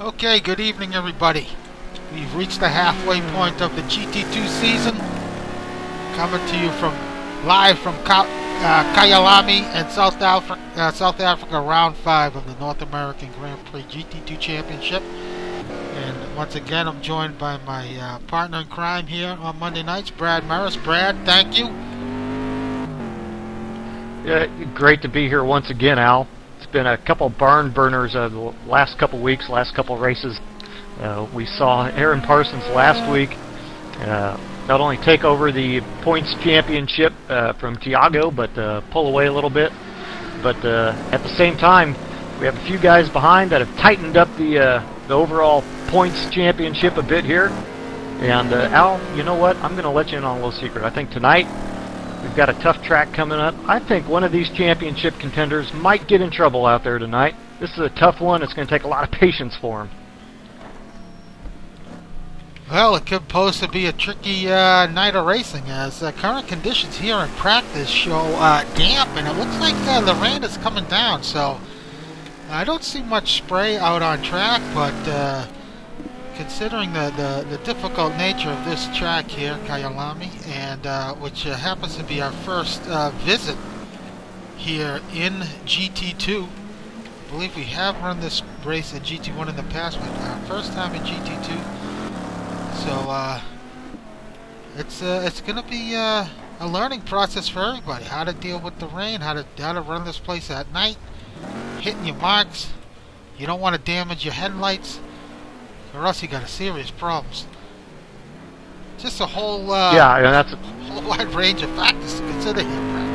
Okay, good evening everybody. We've reached the halfway point of the GT2 season. Coming to you live from Kyalami and South Africa, round 5 of the North American Grand Prix GT2 Championship. And once again, I'm joined by my partner in crime here on Monday nights, Brad Maris. Brad, thank you. Yeah, great to be here once again, Al. It's been a couple barn burners the last couple weeks, last couple races. We saw Aaron Parsons last week not only take over the points championship from Thiago, but pull away a little bit. But at the same time, we have a few guys behind that have tightened up the overall points championship a bit here. And Al, you know what? I'm going to let you in on a little secret. I think tonight we've got a tough track coming up. I think one of these championship contenders might get in trouble out there tonight. This is a tough one. It's going to take a lot of patience for him. Well, it could pose to be a tricky night of racing, as current conditions here in practice show damp, and it looks like the rain is coming down, so I don't see much spray out on track, but considering the difficult nature of this track here, Kyalami, and which happens to be our first visit here in GT2. I believe we have run this race at GT1 in the past, but our first time in GT2. So it's going to be a learning process for everybody. How to deal with the rain, how to run this place at night, hitting your marks. You don't want to damage your headlights, or else you got a serious problems. Just a whole whole wide range of factors to consider here, Brad.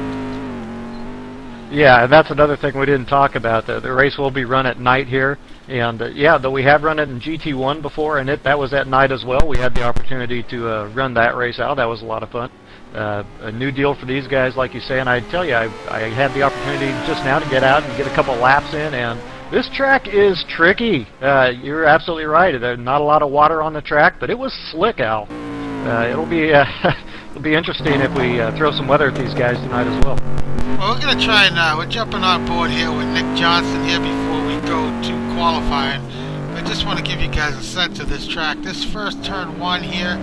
Yeah, and that's another thing we didn't talk about. The race will be run at night here, and yeah, though we have run it in GT1 before, and that was at night as well. We had the opportunity to run that race out. That was a lot of fun. A new deal for these guys, like you say, and I tell you, I had the opportunity just now to get out and get a couple laps in, and this track is tricky. You're absolutely right. There's not a lot of water on the track, but it was slick, Al. It'll be it'll be interesting if we throw some weather at these guys tonight as well. Well, we're going to try and we're jumping on board here with Nick Johnson here before we go to qualifying. I just want to give you guys a sense of this track. This first turn 1 here,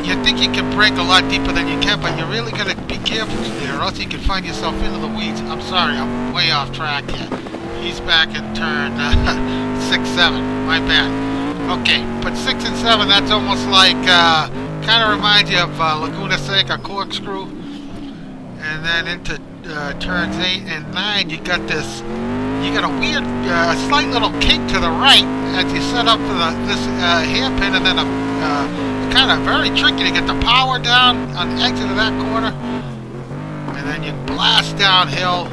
you think you can brake a lot deeper than you can, but you're really going to be careful there, or else you can find yourself into the weeds. I'm sorry, I'm way off track here. He's back in turn 6, 7. My bad. Okay, but 6 and 7, that's almost like, kind of reminds you of Laguna Seca corkscrew. And then into turns 8 and 9, you got a weird, slight little kink to the right as you set up for this hairpin, and then kind of very tricky to get the power down on the exit of that corner. And then you blast downhill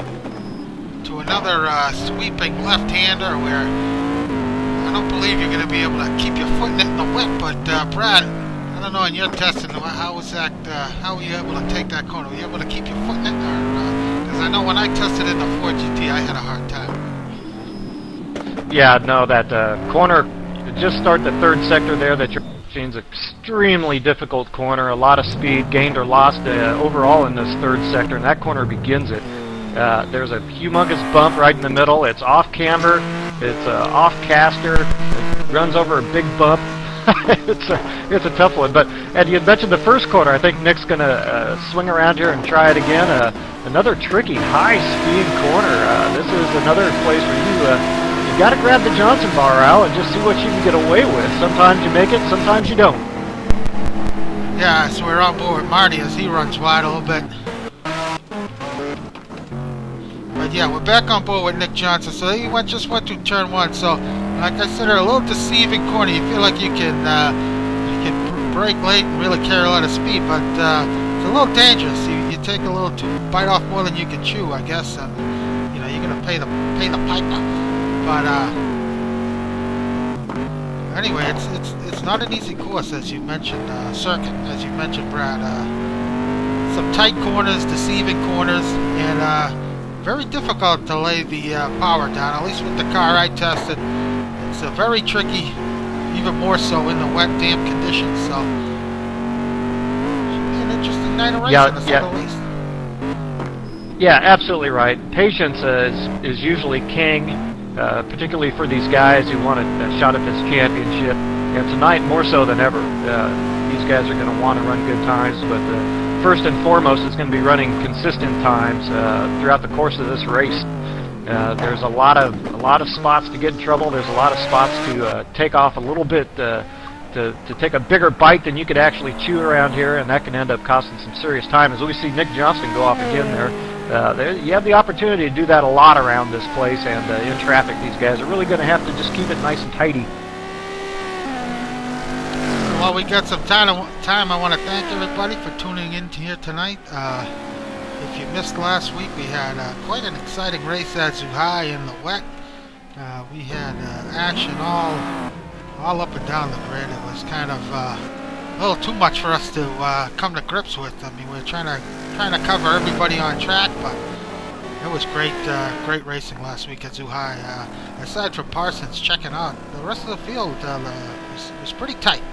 to another sweeping left-hander where I don't believe you're going to be able to keep your foot in the whip, but Brad, I don't know in your testing, how was that, how were you able to take that corner? Were you able to keep your foot in it? Because I know when I tested in the Ford GT, I had a hard time. Yeah, no, that corner, just start the third sector there, that you're is an extremely difficult corner, a lot of speed gained or lost overall in this third sector, and that corner begins it. There's a humongous bump right in the middle. It's off camber, it's off caster, it runs over a big bump. It's a tough one. But and you had mentioned the first corner. I think Nick's going to swing around here and try it again. Another tricky high-speed corner. This is another place where you got to grab the Johnson bar out and just see what you can get away with. Sometimes you make it, sometimes you don't. Yeah, so we're on board with Marty as he runs wide a little bit. But yeah, we're back on board with Nick Johnson. So he just went through turn 1. So like I said, a little deceiving corner. You feel like you can brake late and really carry a lot of speed, but it's a little dangerous. You take a little bite off more than you can chew, I guess, and you're gonna pay the piper. But anyway, it's not an easy course, as you mentioned, circuit, as you mentioned, Brad. Some tight corners, deceiving corners, and very difficult to lay the power down. At least with the car I tested, it's very tricky, even more so in the wet, damp conditions. So, should be an interesting night of racing, to say the least. Yeah, absolutely right. Patience is usually king. particularly for these guys who want a shot at this championship. And tonight, more so than ever, these guys are going to want to run good times, but first and foremost, it's going to be running consistent times throughout the course of this race. There's a lot of spots to get in trouble. There's a lot of spots to take off a little bit, to take a bigger bite than you could actually chew around here, and that can end up costing some serious time. As we see Nick Johnston go off again there, you have the opportunity to do that a lot around this place, and in traffic, these guys are really going to have to just keep it nice and tidy. While we got some time, I want to thank everybody for tuning in here tonight. If you missed last week, we had quite an exciting race at Zhuhai in the wet. We had action all up and down the grid. It was kind of a little too much for us to come to grips with. I mean, we're trying to cover everybody on track, but it was great racing last week at Zhuhai. Aside from Parsons checking out, the rest of the field was pretty tight.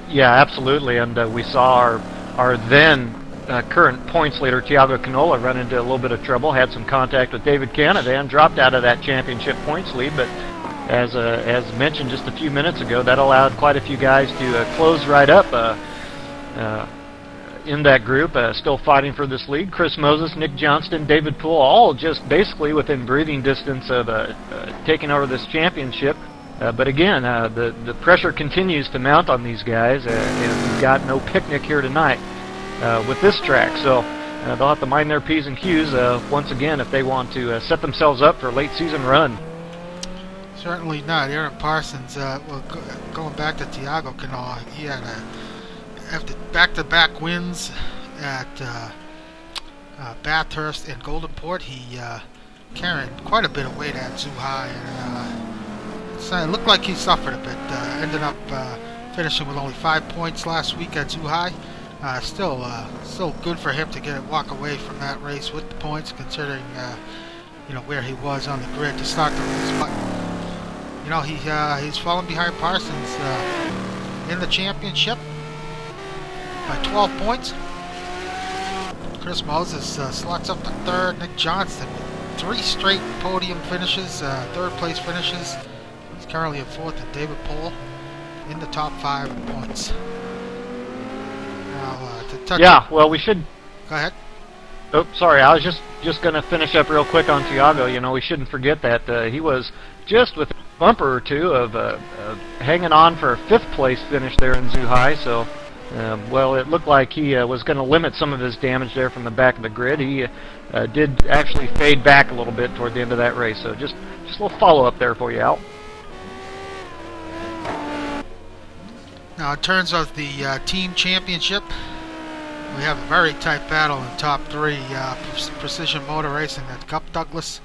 Yeah, absolutely, and we saw our then current points leader, Thiago Canola, run into a little bit of trouble, had some contact with David Canada, and dropped out of that championship points lead, but as mentioned just a few minutes ago, that allowed quite a few guys to close right up in that group, still fighting for this lead. Chris Moses, Nick Johnston, David Poole, all just basically within breathing distance of taking over this championship. But again, the pressure continues to mount on these guys, and we've got no picnic here tonight with this track. So they'll have to mind their P's and Q's once again if they want to set themselves up for a late season run. Certainly not. Aaron Parsons, going back to Thiago Canola, he had after back-to-back wins at Bathurst and Goldenport, he carried quite a bit of weight at Zhuhai, and it looked like he suffered a bit. Ended up finishing with only 5 points last week at Zhuhai. Still good for him to walk away from that race with the points, considering where he was on the grid to start the race. But he's fallen behind Parsons in the championship by 12 points. Chris Moses slots up to third. Nick Johnston with 3 straight podium finishes, third place finishes. He's currently in fourth, and David Poole in the top 5 in points. Now, well, we should... Go ahead. Oh, sorry, I was just going to finish up real quick on Thiago. We shouldn't forget that he was just with a bumper or two of hanging on for a 5th place finish there in Zhuhai, so... well, it looked like he was going to limit some of his damage there from the back of the grid. He did actually fade back a little bit toward the end of that race, so just a little follow-up there for you, Al. Now, in terms of the team championship, we have a very tight battle in top 3. Precision Motor Racing, that's Cup Douglas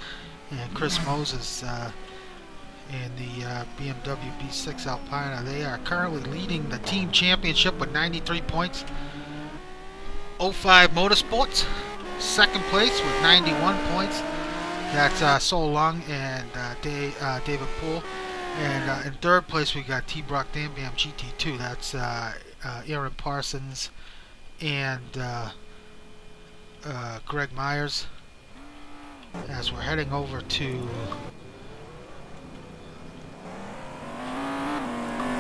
and Chris Moses in the BMW B6 Alpina. They are currently leading the team championship with 93 points. 05 Motorsports, second place with 91 points. That's Sol Lung and David Poole. And in third place we got T-Brock Dam Bam GT2. That's Aaron Parsons and Greg Myers. As we're heading over to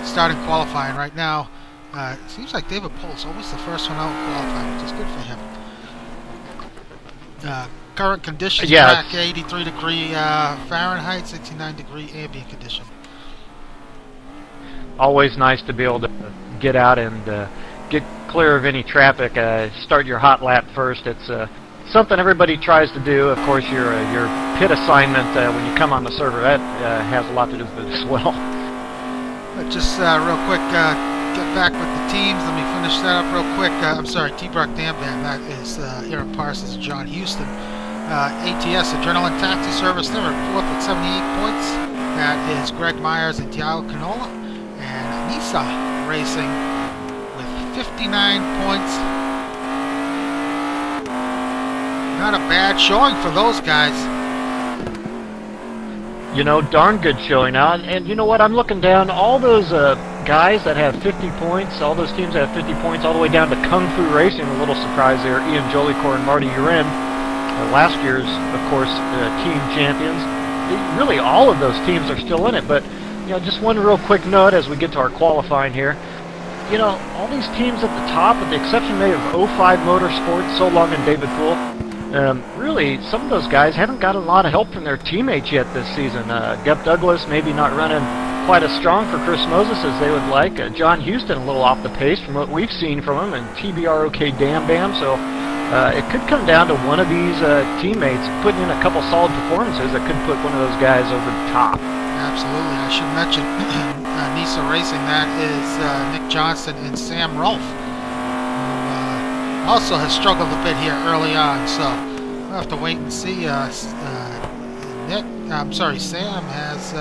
starting qualifying right now. It seems like David Pole's always the first one out in qualifying, which is good for him. Current conditions, track 83 degree Fahrenheit, 69 degree ambient condition. Always nice to be able to get out and get clear of any traffic. Start your hot lap first. It's something everybody tries to do. Of course, your pit assignment when you come on the server, that has a lot to do with it as well. Just real quick, get back with the teams. Let me finish that up real quick. I'm sorry, T-Brock Dambam, that is Aaron Parsons and John Houston. ATS, Adrenaline Taxi Service, they're in fourth with 78 points. That is Greg Myers and Thiago Canola. And Nisa Racing with 59 points. Not a bad showing for those guys. Darn good showing now. And you know what? I'm looking down all those guys that have 50 points, all those teams that have 50 points, all the way down to Kung Fu Racing. A little surprise there. Ian Jolicoeur and Marty Uren. last year's, of course, team champions. Really, all of those teams are still in it. But just one real quick note as we get to our qualifying here. All these teams at the top, with the exception maybe of 05 Motorsports, So Long and David Poole, really, some of those guys haven't got a lot of help from their teammates yet this season. Gep Douglas maybe not running quite as strong for Chris Moses as they would like. John Houston a little off the pace from what we've seen from him, and TBROK Dam Bam. So it could come down to one of these teammates putting in a couple solid performances that could put one of those guys over the top. Absolutely. I should mention NISA Racing, that is Nick Johnson and Sam Rolfe, who also has struggled a bit here early on, so we'll have to wait and see. Sam has he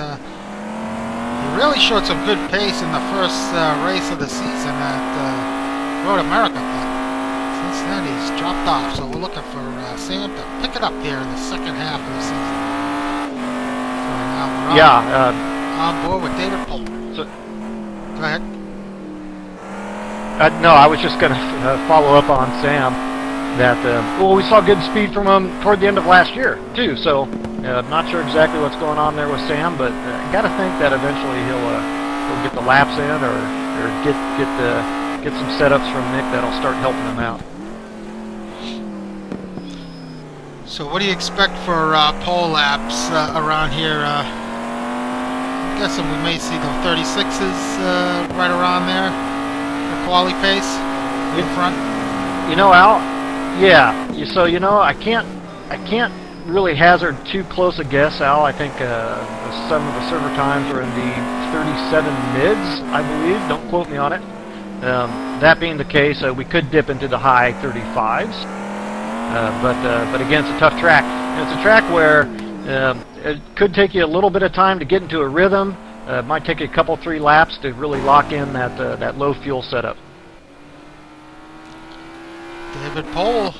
really showed some good pace in the first race of the season at Road America, but since then he's dropped off, so we're looking for Sam to pick it up here in the second half of the season. On board with David Poole. So, go ahead. No, I was just going to follow up on Sam. That we saw good speed from him toward the end of last year too. So I'm not sure exactly what's going on there with Sam, but got to think that eventually he'll get the laps in or get some setups from Nick that'll start helping him out. So what do you expect for pole laps around here? I'm guessing we may see the 36s right around there for quali pace in front. Al, yeah. So I can't really hazard too close a guess, Al. I think some of the server times are in the 37 mids, I believe. Don't quote me on it. That being the case, we could dip into the high 35s. But again, it's a tough track. And it's a track where it could take you a little bit of time to get into a rhythm. It might take you a couple, 3 laps to really lock in that low fuel setup. David Poole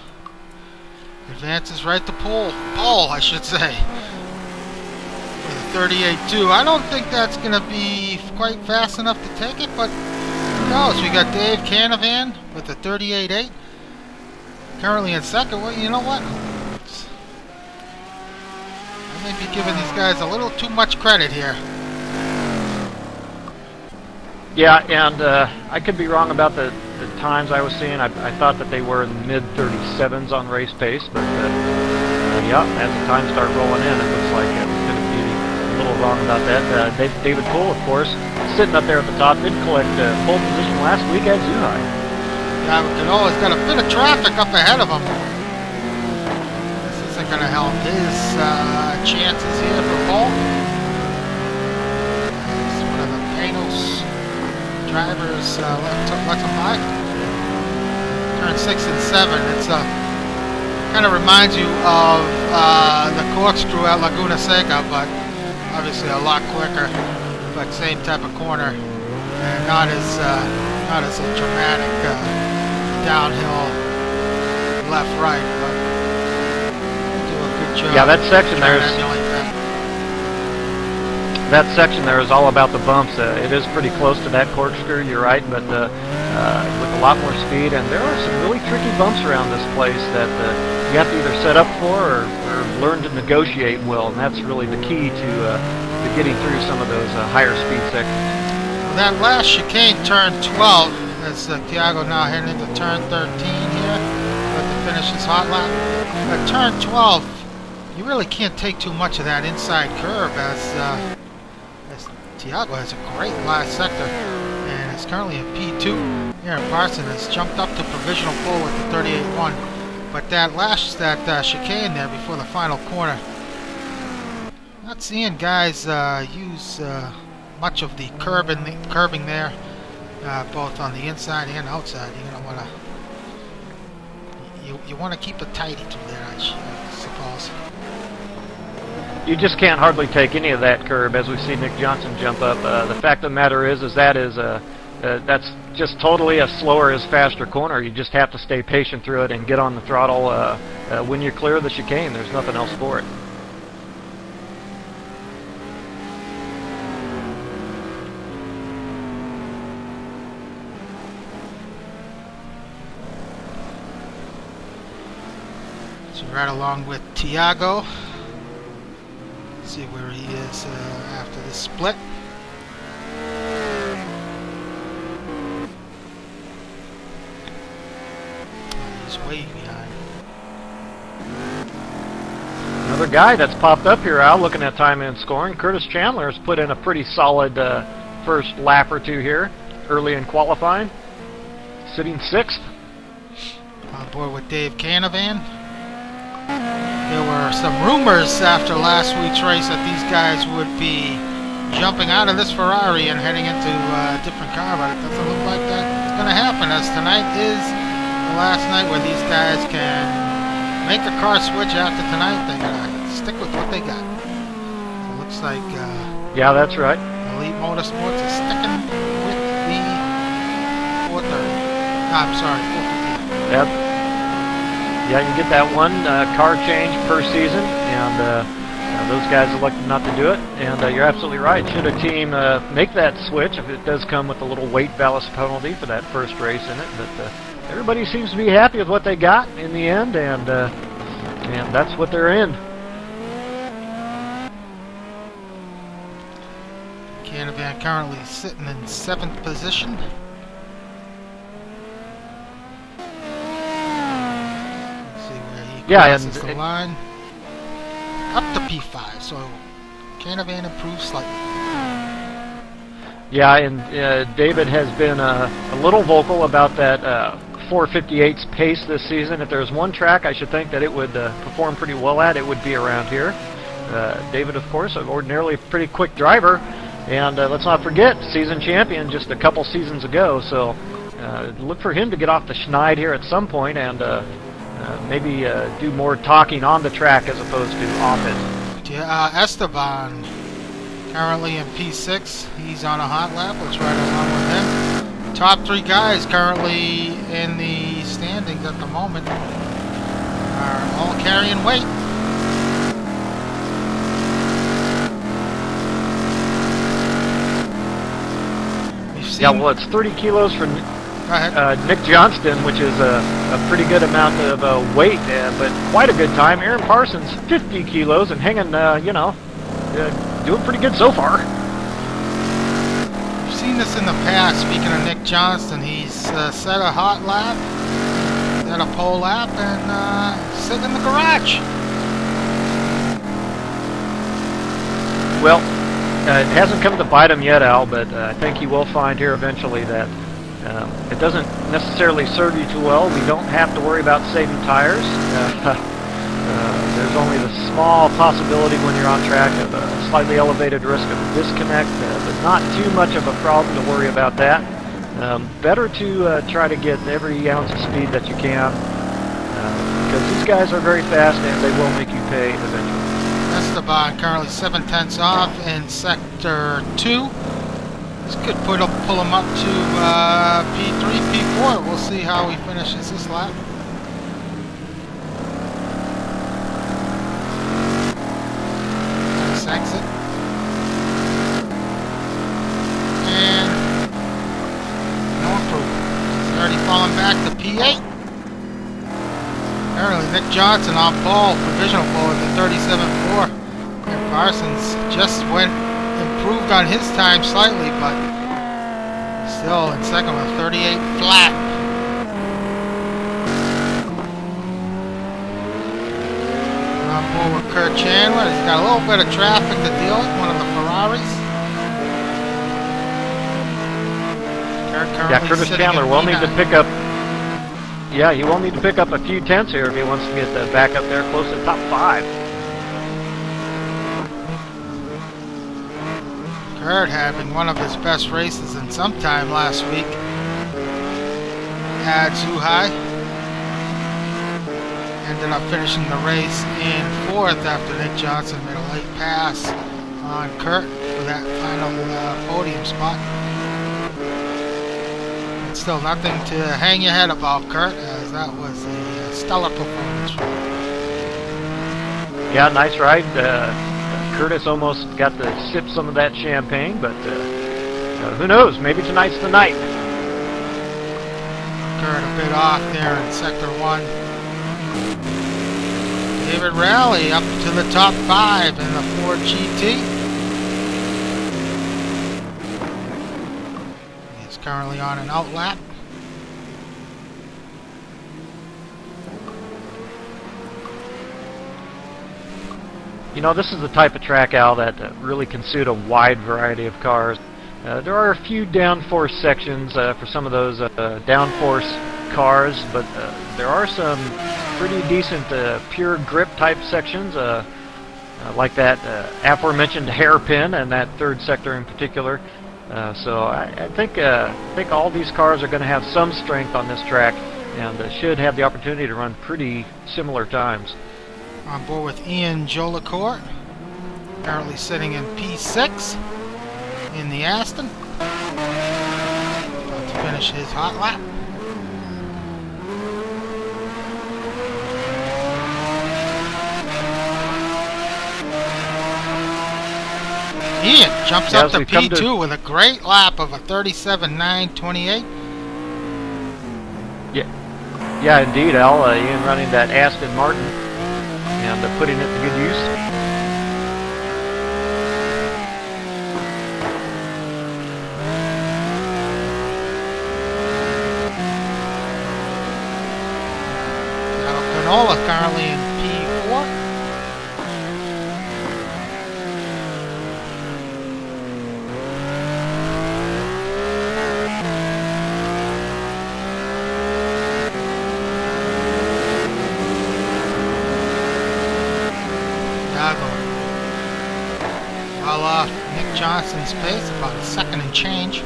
advances right to pole, I should say, with a 38.2. I don't think that's going to be quite fast enough to take it, but who knows? We got Dave Canavan with a 38.8. Currently in second. Well, you know what? I may be giving these guys a little too much credit here. Yeah, and I could be wrong about the times I was seeing. I thought that they were in the mid-37s on race pace, but yeah, as the times start rolling in, it looks like it's going to be a little wrong about that. David Poole, of course, sitting up there at the top, did collect pole position last week at Zhuhai. Yeah, Canola's got a bit of traffic up ahead of him. This isn't going to help his chances here for pole. It's one of the Panos drivers left him by. Turn 6 and 7. It's kind of reminds you of the corkscrew at Laguna Seca, but obviously a lot quicker. But same type of corner, and not as a dramatic downhill left-right. But do a good job. Yeah, that section there is all about the bumps. It is pretty close to that corkscrew, you're right, but with a lot more speed, and there are some really tricky bumps around this place that you have to either set up for or learn to negotiate well, and that's really the key to getting through some of those higher speed sections. Well, that last chicane, turn 12, as Thiago now heading into turn 13 here, about to finish his hot lap. At turn 12, you really can't take too much of that inside curve, as Thiago has a great last sector and is currently in P2. Aaron Parson has jumped up to provisional pole with the 38.1, but that chicane there before the final corner, not seeing guys use much of the curbing there, both on the inside and outside. You want to keep it tidy through there, I suppose. You just can't hardly take any of that curb, as we see Nick Johnson jump up. The fact of the matter is that's just totally a slower is faster corner. You just have to stay patient through it and get on the throttle when you clear the chicane. There's nothing else for it. So right along with Thiago. See where he is after the split. He's way behind. Another guy that's popped up here, Al, looking at time and scoring. Curtis Chandler has put in a pretty solid first lap or two here, early in qualifying. Sitting 6th. On board with Dave Canavan. There were some rumors after last week's race that these guys would be jumping out of this Ferrari and heading into a different car, but it doesn't look like that's going to happen, as tonight is the last night where these guys can make a car switch after tonight. They gotta stick with what they got. So it looks like yeah, that's right. Elite Motorsports is sticking with the 430. I'm sorry, 450. Yep. Yeah, you can get that one car change per season, and those guys elected not to do it. And you're absolutely right. Should a team make that switch, if it does come with a little weight ballast penalty for that first race in it, but everybody seems to be happy with what they got in the end, and that's what they're in. Canavan currently sitting in 7th position. Let's see where he crosses the line. Up to P5, so Canavan improves slightly. Yeah, and David has been a little vocal about that 458's pace this season. If there's one track I should think that it would perform pretty well at, it would be around here. David, of course, ordinarily a pretty quick driver, and let's not forget, season champion just a couple seasons ago, so look for him to get off the schneid here at some point and maybe do more talking on the track as opposed to off it. Yeah, Esteban, currently in P6. He's on a hot lap. Let's ride along with him. Top 3 guys currently in the standings at the moment are all carrying weight. Yeah, well, it's 30 kilos for Nick Johnston, which is a pretty good amount of weight, but quite a good time. Aaron Parsons, 50 kilos and hanging, doing pretty good so far. We've seen this in the past. Speaking of Nick Johnston, he's set a hot lap, set a pole lap, and sit in the garage. Well, it hasn't come to bite him yet, Al, but I think he will find here eventually that it doesn't necessarily serve you too well. We don't have to worry about saving tires. There's only the small possibility when you're on track of a slightly elevated risk of a disconnect, but not too much of a problem to worry about that. Better to try to get every ounce of speed that you can, because these guys are very fast and they will make you pay eventually. Esteban currently 7/10 off in Sector 2. This could pull him up to P3, P4. We'll see how he finishes this lap. Nice exit. And no improvement. He's already fallen back to P8. Apparently Nick Johnson on pole, provisional pole at the 37.4. And Parsons just improved on his time slightly, but still in second with 38 flat. On board with Kurt Chandler. He's got a little bit of traffic to deal with, one of the Ferraris. Yeah, Curtis Chandler will need to pick up. Yeah, he will need to pick up a few tenths here if he wants to get back up there close to top 5. Kurt having one of his best races in some time last week at Zhuhai. Ended up finishing the race in 4th after Nick Johnson made a late pass on Kurt for that final podium spot. Still nothing to hang your head about, Kurt, as that was a stellar performance from him. Yeah, nice ride. Curtis almost got to sip some of that champagne, but who knows? Maybe tonight's the night. Kurt a bit off there in Sector 1. David Rowley up to the top 5 in the Ford GT. He's currently on an outlap. You know, this is the type of track, Al, that really can suit a wide variety of cars. There are a few downforce sections for some of those downforce cars, but there are some pretty decent pure grip type sections, like that aforementioned hairpin and that third sector in particular. So I think all these cars are going to have some strength on this track and should have the opportunity to run pretty similar times. On board with Ian Jolicoeur, currently sitting in P6 in the Aston. About to finish his hot lap. Ian jumps up to P2 with a great lap of a 37.928. Yeah, indeed, Al. Ian running that Aston Martin and putting it to good use. Canola currently in P4. Thiago well off Nick Johnson's pace, about a second and change.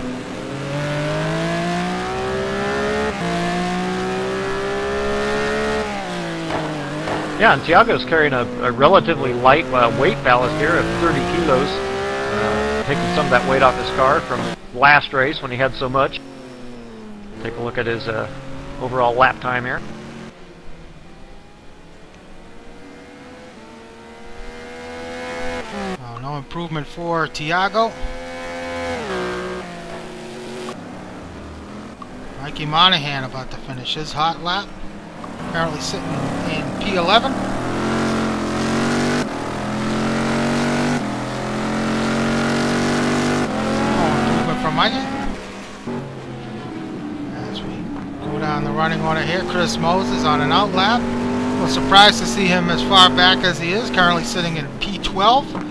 Yeah, and Thiago's carrying a relatively light weight ballast here of 30 kilos, taking some of that weight off his car from last race when he had so much. Take a look at his overall lap time here. Oh, no improvement for Thiago. Mikey Monahan about to finish his hot lap. Currently sitting in P11. Oh, improvement from Mikey. As we go down the running order here, Chris Moses on an outlap. A little surprised to see him as far back as he is. Currently sitting in P12.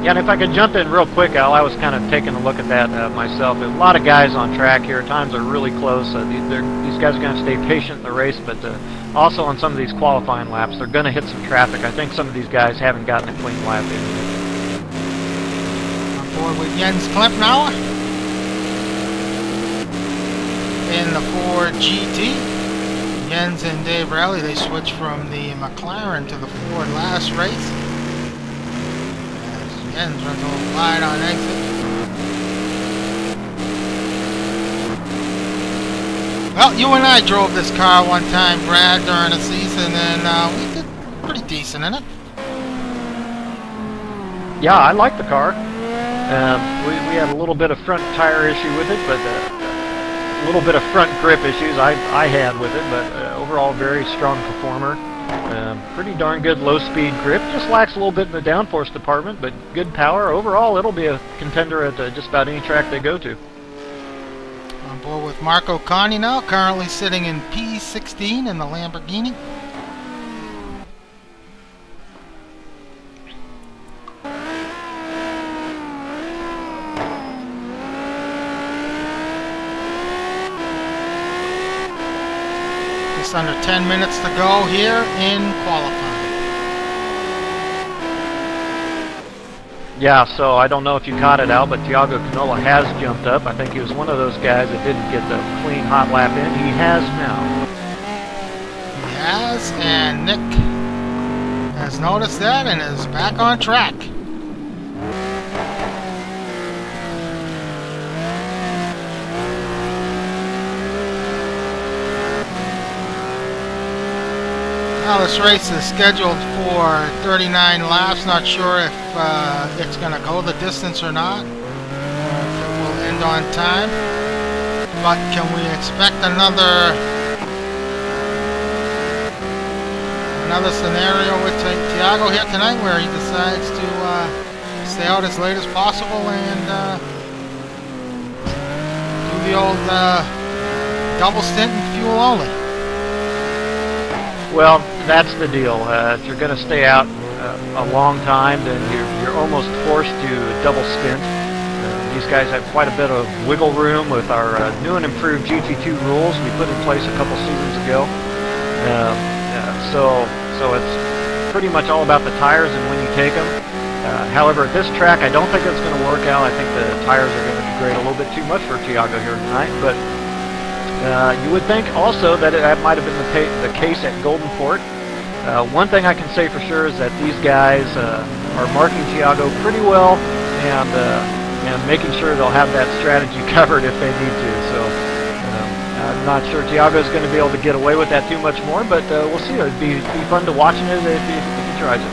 Yeah, and if I could jump in real quick, Al, I was kind of taking a look at that myself. There's a lot of guys on track here. Times are really close. These guys are going to stay patient in the race, but also on some of these qualifying laps, they're going to hit some traffic. I think some of these guys haven't gotten a clean lap in. On board with Jens Klempnauer in the Ford GT. Jens and Dave Rowley, they switched from the McLaren to the Ford last race. Jens runs a little wide on exit. Well, you and I drove this car one time, Brad, during the season, and we did pretty decent in it. Yeah, I like the car. We had a little bit of front tire issue with it, but a little bit of front grip issues I had with it, but overall very strong performer. Pretty darn good low-speed grip. Just lacks a little bit in the downforce department, but good power. Overall, it'll be a contender at just about any track they go to. On board with Marco Conti now, currently sitting in P16 in the Lamborghini. Just under 10 minutes to go here in qualifying. Yeah, so I don't know if you caught it out, but Thiago Canola has jumped up. I think he was one of those guys that didn't get the clean hot lap in. He has now. He has, and Nick has noticed that and is back on track. Now this race is scheduled for 39 laps. Not sure if it's going to go the distance or not. If it will end on time. But can we expect another another scenario with Thiago here tonight where he decides to stay out as late as possible and do the old double stint and fuel only. Well, that's the deal. If you're going to stay out a long time, then you're almost forced to double stint. These guys have quite a bit of wiggle room with our new and improved GT2 rules we put in place a couple seasons ago. So it's pretty much all about the tires and when you take them. However, at this track, I don't think it's going to work out. I think the tires are going to degrade a little bit too much for Thiago here tonight. But you would think also that that might have been the case at Golden Port. One thing I can say for sure is that these guys are marking Thiago pretty well and making sure they'll have that strategy covered if they need to. So I'm not sure Thiago's going to be able to get away with that too much more, but we'll see. It'd be fun to watching it if he tries it.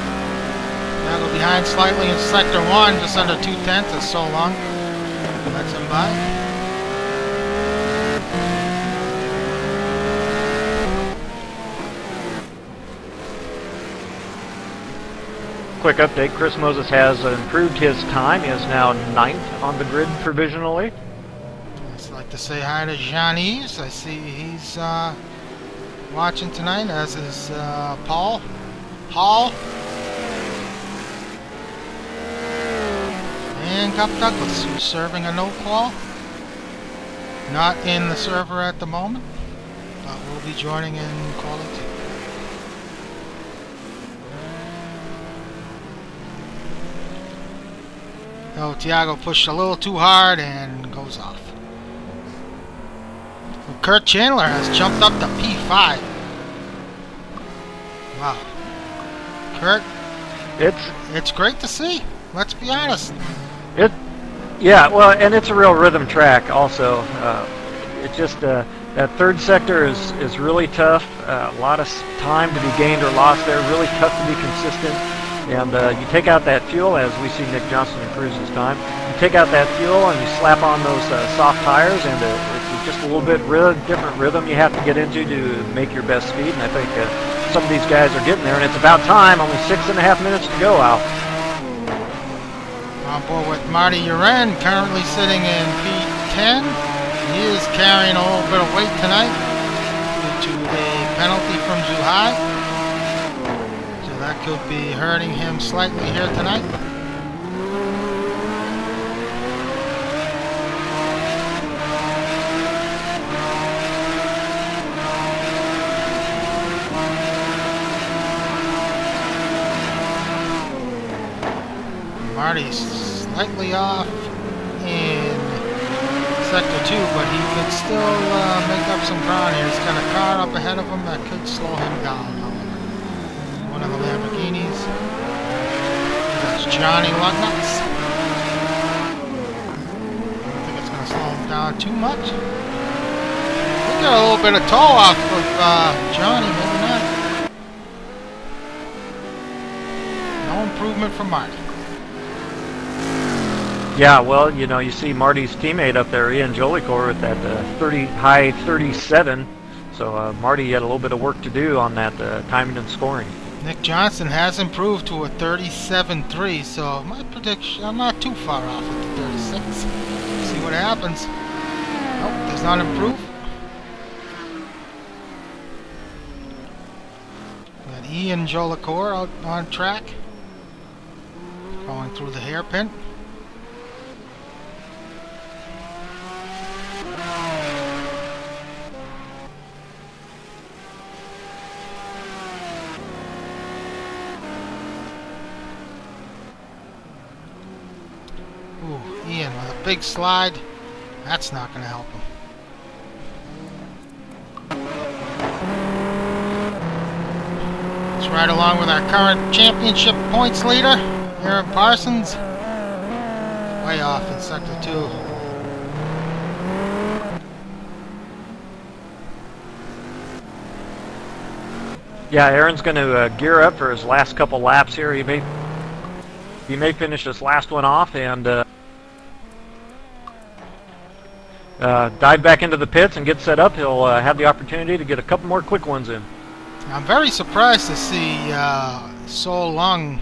Thiago behind slightly in sector 1, just under 2/10 is so long. Lets him by. Quick update, Chris Moses has improved his time. He is now 9th on the grid provisionally. I'd like to say hi to Jean-Yves. I see he's watching tonight, as is Paul. And Cup Douglas, who's serving a no-qual. Not in the server at the moment, but will be joining in quality 2. Oh, Thiago pushed a little too hard and goes off. Well, Kurt Chandler has jumped up to P5. Wow. Kurt, it's great to see. Let's be honest. Yeah, well, and it's a real rhythm track also. It's just that third sector is really tough. A lot of time to be gained or lost there. Really tough to be consistent. And you take out that fuel, as we see Nick Johnson improves his time. You take out that fuel and you slap on those soft tires, and it's just a little bit different rhythm you have to get into to make your best speed. And I think some of these guys are getting there, and it's about time. Only 6.5 minutes to go, Al. On board with Marty Uren, currently sitting in P10. He is carrying a little bit of weight tonight due to a penalty from Zhuhai. That could be hurting him slightly here tonight. Marty's slightly off in sector 2, but he could still make up some ground here. He's got a car up ahead of him that could slow him down. One of the Lamborghinis. That's Johnny Lugnuts. I don't think it's going to slow him down too much. We got a little bit of toe off of Johnny, maybe not. No improvement from Marty. Yeah, well, you know, you see Marty's teammate up there, Ian Jolicoeur, with that high 37. So Marty had a little bit of work to do on that timing and scoring. Nick Johnson has improved to a 37.3, so my prediction, I'm not too far off at the 36. See what happens. Nope, does not improve. We got Ian Jolicoeur out on track, going through the hairpin. Ian with a big slide. That's not going to help him. It's right along with our current championship points leader, Aaron Parsons. Way off in sector 2. Yeah, Aaron's going to gear up for his last couple laps here. He may finish this last one off and dive back into the pits and get set up. He'll have the opportunity to get a couple more quick ones in. I'm very surprised to see So Long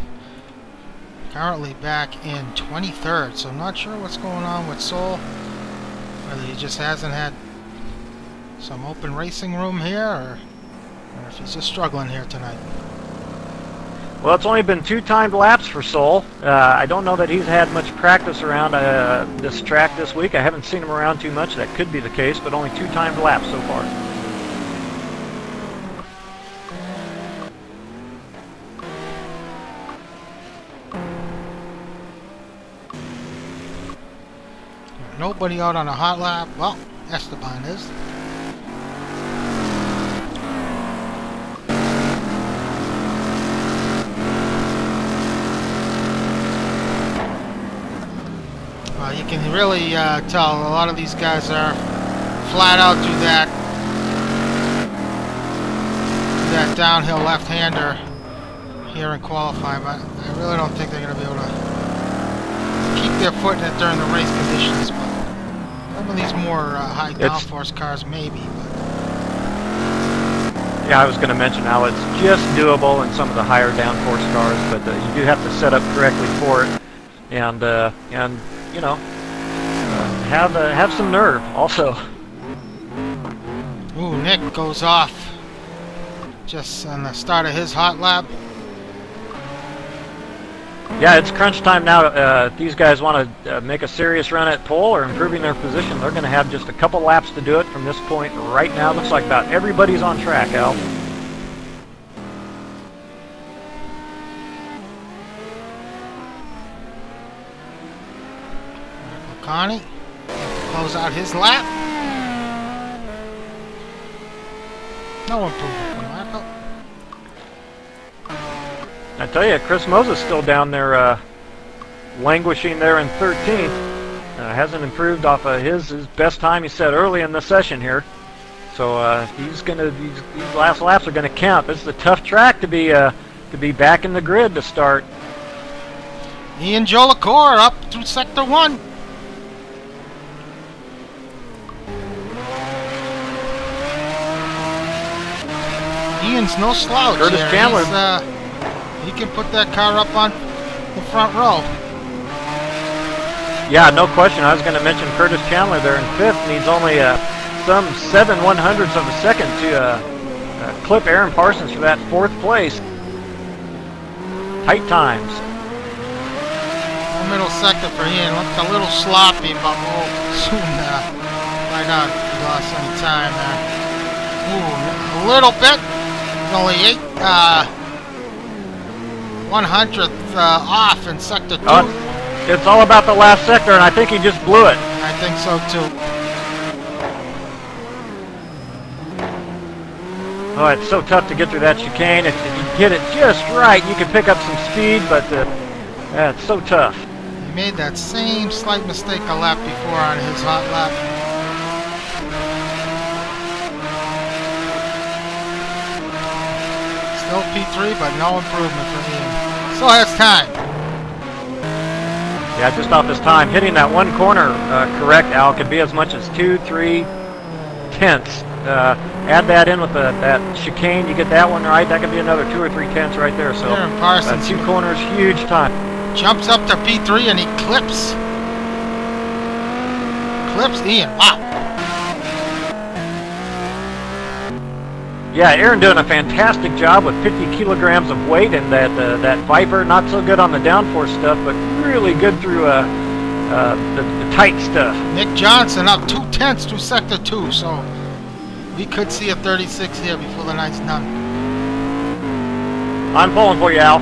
currently back in 23rd, so I'm not sure what's going on with Sol. Whether he just hasn't had some open racing room here, or if he's just struggling here tonight. Well, it's only been 2 timed laps for Sol. I don't know that he's had much practice around this track this week. I haven't seen him around too much. That could be the case, but only 2 timed laps so far. Nobody out on a hot lap. Well, Esteban is. You can really tell a lot of these guys are flat out to that downhill left-hander here in qualifying, but I really don't think they're going to be able to keep their foot in it during the race conditions. But some of these more high downforce cars, maybe. But. Yeah, I was going to mention how it's just doable in some of the higher downforce cars, but you do have to set up correctly for it, and you know, have some nerve also. Ooh, Nick goes off just on the start of his hot lap. Yeah, it's crunch time now. If these guys want to make a serious run at pole or improving their position, they're going to have just a couple laps to do it from this point right now. Looks like about everybody's on track, Al. Connie, close out his lap. No improvement from Marco. I tell you, Chris Moses still down there, languishing there in 13th. Hasn't improved off of his best time he set early in the session here. So these last laps are gonna count. This is a tough track to be back in the grid to start. Ian Jolicoeur up through sector 1. Ian's no slouch. Curtis here. Chandler. He can put that car up on the front row. Yeah, no question. I was going to mention Curtis Chandler there in 5th. Needs only some 7/100ths of a second to clip Aaron Parsons for that 4th place. Tight times. Middle sector for Ian. Looked a little sloppy, but we'll soon find out if he lost any time there. Ooh, a little bit. Only 8/100th off in sector 2. It's all about the last sector, and I think he just blew it. I think so too. Oh, it's so tough to get through that chicane. If you get it just right, you can pick up some speed, but it's so tough. He made that same slight mistake a lap before on his hot lap. Still P3, but no improvement for Ian. Still has time. Yeah, just off his time. Hitting that one corner correct, Al, could be as much as 2-3 tenths. Add that in with that chicane, you get that one right, that could be another 2 or 3 tenths right there. So Aaron Parsons, 2 corners, huge time. Jumps up to P3 and he clips Ian. Wow. Yeah, Aaron doing a fantastic job with 50 kilograms of weight and that Viper. Not so good on the downforce stuff, but really good through the tight stuff. Nick Johnson up 2 tenths to sector 2, so we could see a 36 here before the night's done. I'm pulling for you, Al.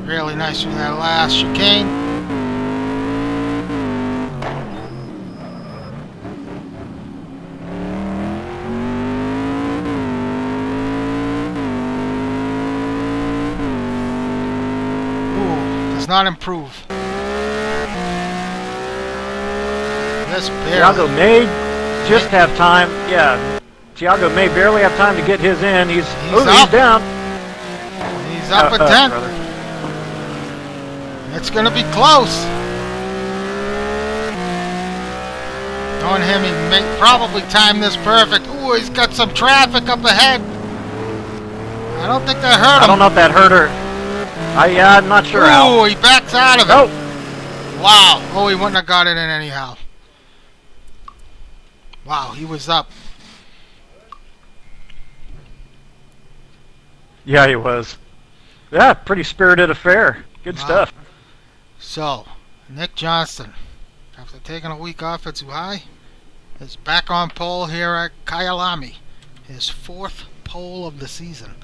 Really nice through that last chicane. Ooh, does not improve. This Thiago may just have time. Yeah, Thiago may barely have time to get his in. He's down. He's up a tenth. Brother. It's going to be close. Knowing him, he may probably time this perfect. Ooh, he's got some traffic up ahead. I don't think that hurt him. I don't know if that hurt her. Yeah, I'm not sure. Ooh, he backs out of it. Nope. Wow. Oh, he wouldn't have got it in anyhow. Wow, he was up. Yeah, he was. Yeah, pretty spirited affair. Good stuff. So, Nick Johnston, after taking a week off at Zuhai, is back on pole here at Kyalami. His 4th pole of the season.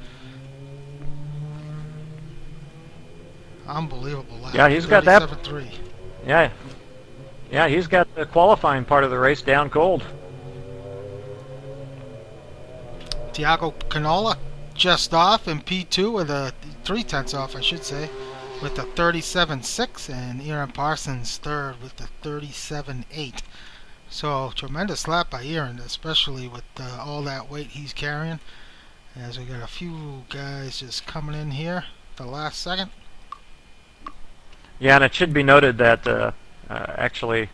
Unbelievable lap. Yeah, he's got that. 37.3. Yeah. Yeah, he's got the qualifying part of the race down cold. Thiago Canola just off in P2 with a 3/10 off, I should say, with a 37.6, and Aaron Parsons third with the 37.8. So tremendous lap by Aaron, especially with all that weight he's carrying. As we got a few guys just coming in here at the last second. Yeah, and it should be noted that actually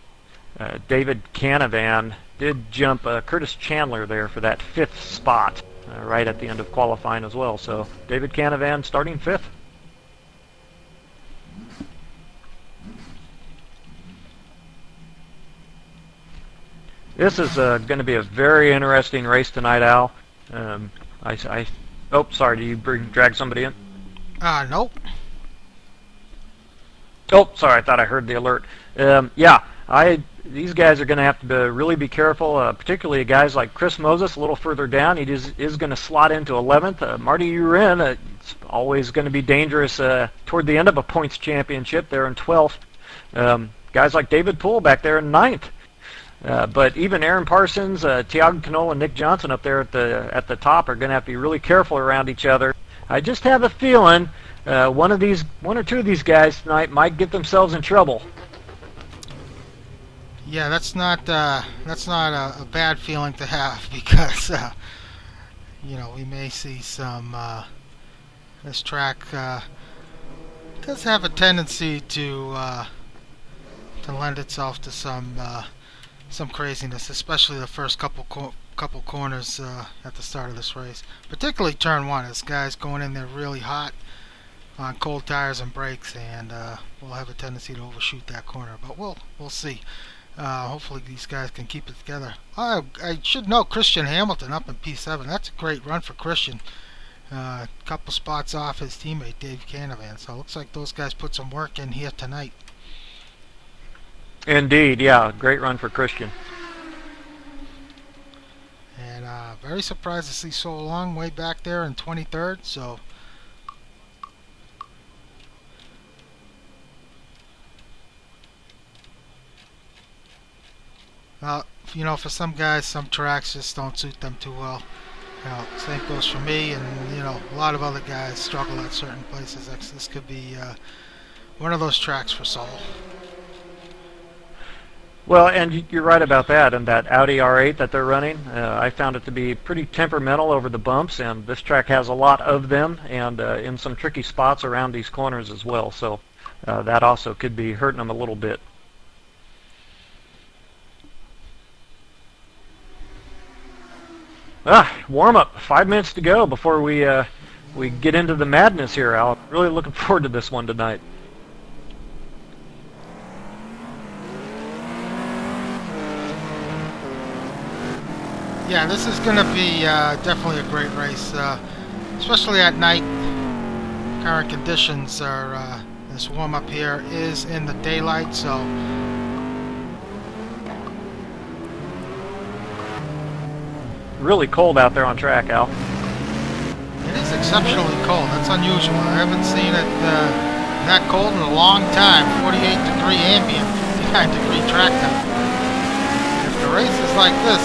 David Canavan did jump Curtis Chandler there for that 5th spot right at the end of qualifying as well. So David Canavan starting 5th. This is going to be a very interesting race tonight, Al. Oh, sorry, do you drag somebody in? Nope. Oh, sorry, I thought I heard the alert. Yeah, these guys are going to have to really be careful, particularly guys like Chris Moses a little further down. He is going to slot into 11th. Marty Urin, it's always going to be dangerous toward the end of a points championship there in 12th. Guys like David Poole back there in 9th. But even Aaron Parsons, Thiago Canola, and Nick Johnson up there at the top are going to have to be really careful around each other. I just have a feeling one or two of these guys tonight might get themselves in trouble. Yeah, that's not a bad feeling to have, because you know, we may see some. This track does have a tendency to lend itself to some craziness, especially the first couple corners at the start of this race, particularly turn 1. As guys going in there really hot on cold tires and brakes, and we'll have a tendency to overshoot that corner. But we'll see. Hopefully these guys can keep it together. I should note Christian Hamilton up in P7. That's a great run for Christian. Couple spots off his teammate Dave Canavan. So it looks like those guys put some work in here tonight. Indeed, yeah, great run for Christian. And very surprised to see So Long way back there in 23rd. So well, you know, for some guys, some tracks just don't suit them too well. You know, same goes for me, and you know, a lot of other guys struggle at certain places. This could be one of those tracks for Soul. Well, and you're right about that. And that Audi R8 that they're running, I found it to be pretty temperamental over the bumps, and this track has a lot of them, and in some tricky spots around these corners as well. So that also could be hurting them a little bit. Warm up. 5 minutes to go before we get into the madness here, Al. Really looking forward to this one tonight. Yeah, this is going to be definitely a great race, especially at night. Current conditions are, this warm-up here is in the daylight, so really cold out there on track, Al. it is exceptionally cold. That's unusual. I haven't seen it that cold in a long time. 48-degree ambient, 59-degree track temp. If the race is like this,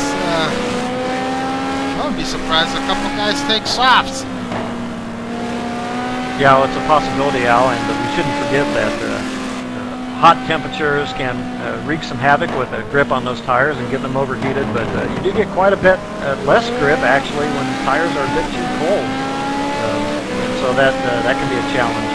I wouldn't be surprised if a couple guys take softs. Yeah, well, it's a possibility, Al, and we shouldn't forget that hot temperatures can wreak some havoc with a grip on those tires and get them overheated, but you do get quite a bit less grip, actually, when tires are a bit too cold. And so that can be a challenge.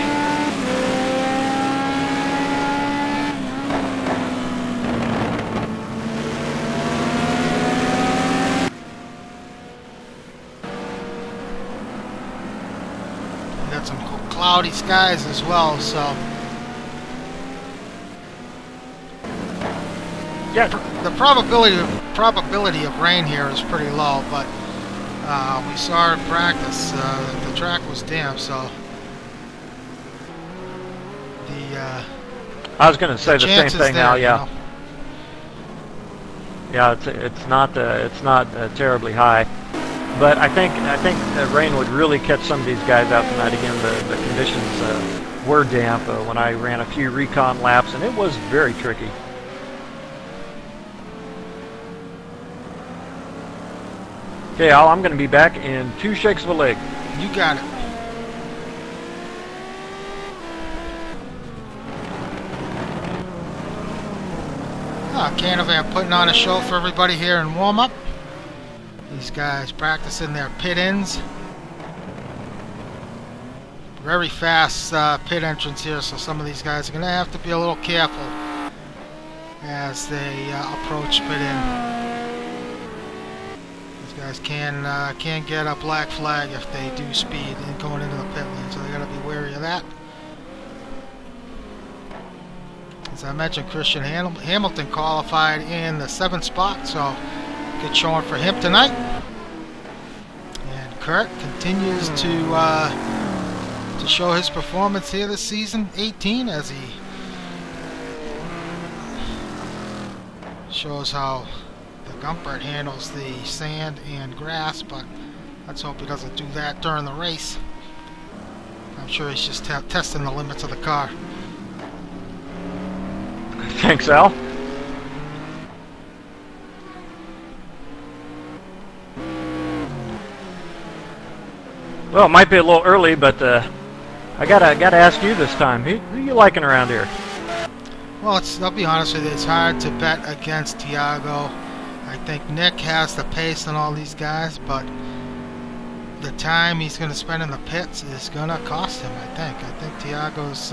cloudy skies as well, so Yeah. the probability of rain here is pretty low, but we saw in practice that the track was damp, so I was going to say the same thing now. Yeah. You know? Yeah, it's not terribly high, but I think the rain would really catch some of these guys out tonight. Again, the conditions were damp when I ran a few recon laps, and it was very tricky. Okay, Al, I'm going to be back in 2 shakes of a leg. You got it. Canavan putting on a show for everybody here in warm-up. These guys practicing their pit ins. Very fast pit entrance here, so some of these guys are going to have to be a little careful as they approach pit in. These guys can get a black flag if they do speed and going into the pit lane, so they got to be wary of that. As I mentioned, Christian Hamilton qualified in the 7th spot, so good showing for him tonight. And Kurt continues to show his performance here this season, 18, as he shows how the Gumpert handles the sand and grass, but let's hope he doesn't do that during the race. I'm sure he's just testing the limits of the car. Thanks, Al. Well, it might be a little early, but I gotta ask you this time. Who you liking around here? Well, I'll be honest with you. It's hard to bet against Thiago. I think Nick has the pace on all these guys, but the time he's going to spend in the pits is going to cost him. I think Thiago's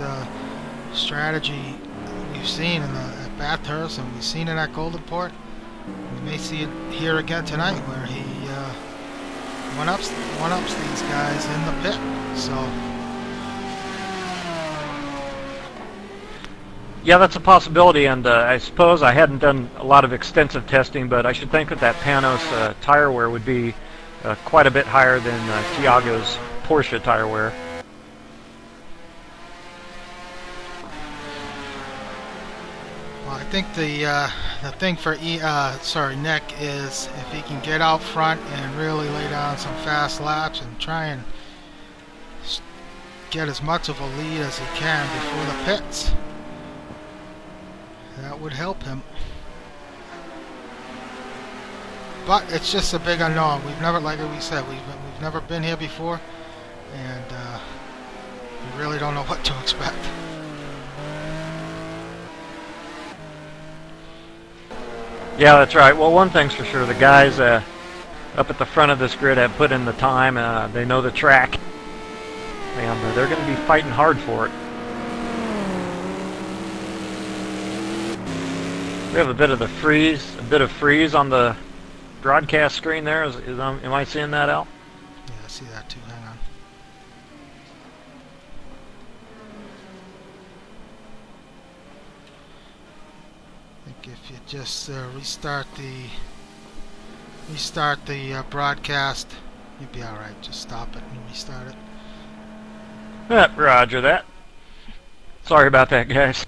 strategy we've seen at Bathurst, and we've seen it at Goldenport. We may see it here again tonight, where he one-ups these guys in the pit. So yeah, that's a possibility, and I suppose I hadn't done a lot of extensive testing, but I should think that Panos tire wear would be quite a bit higher than Thiago's Porsche tire wear. Well, I think the thing for Nick is if he can get out front and really lay down some fast laps and try and get as much of a lead as he can before the pits, that would help him. But it's just a big unknown. We've never, like we said, we've never been here before, and we really don't know what to expect. Yeah, that's right. Well, one thing's for sure, the guys up at the front of this grid have put in the time. They know the track, and they're going to be fighting hard for it. We have a bit of freeze on the broadcast screen there. Am I seeing that, Al? Yeah, I see that too. Hang on. I think if you just restart the broadcast, you'd be all right. Just stop it and restart it. Roger that. Sorry about that, guys.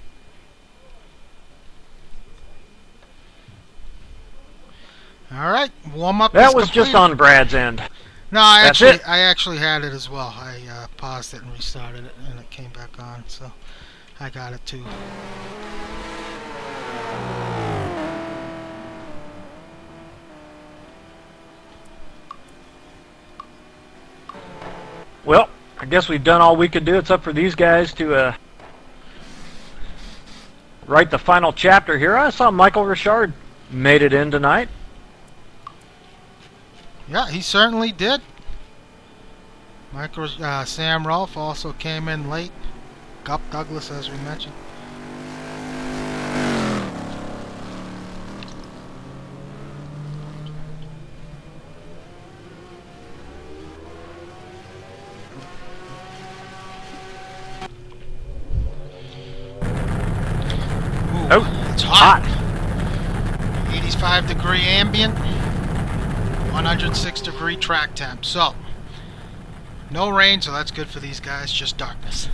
All right, warm up. That was just on Brad's end. No, I actually had it as well. I paused it and restarted it, and it came back on. So I got it too. Well, I guess we've done all we could do. It's up for these guys to write the final chapter here. I saw Michael Richard made it in tonight. Yeah, he certainly did. Sam Rolfe also came in late. Gup Douglas, as we mentioned. It's hot. 85 degree ambient, 106 degree track temp. So, no rain, so that's good for these guys, just darkness.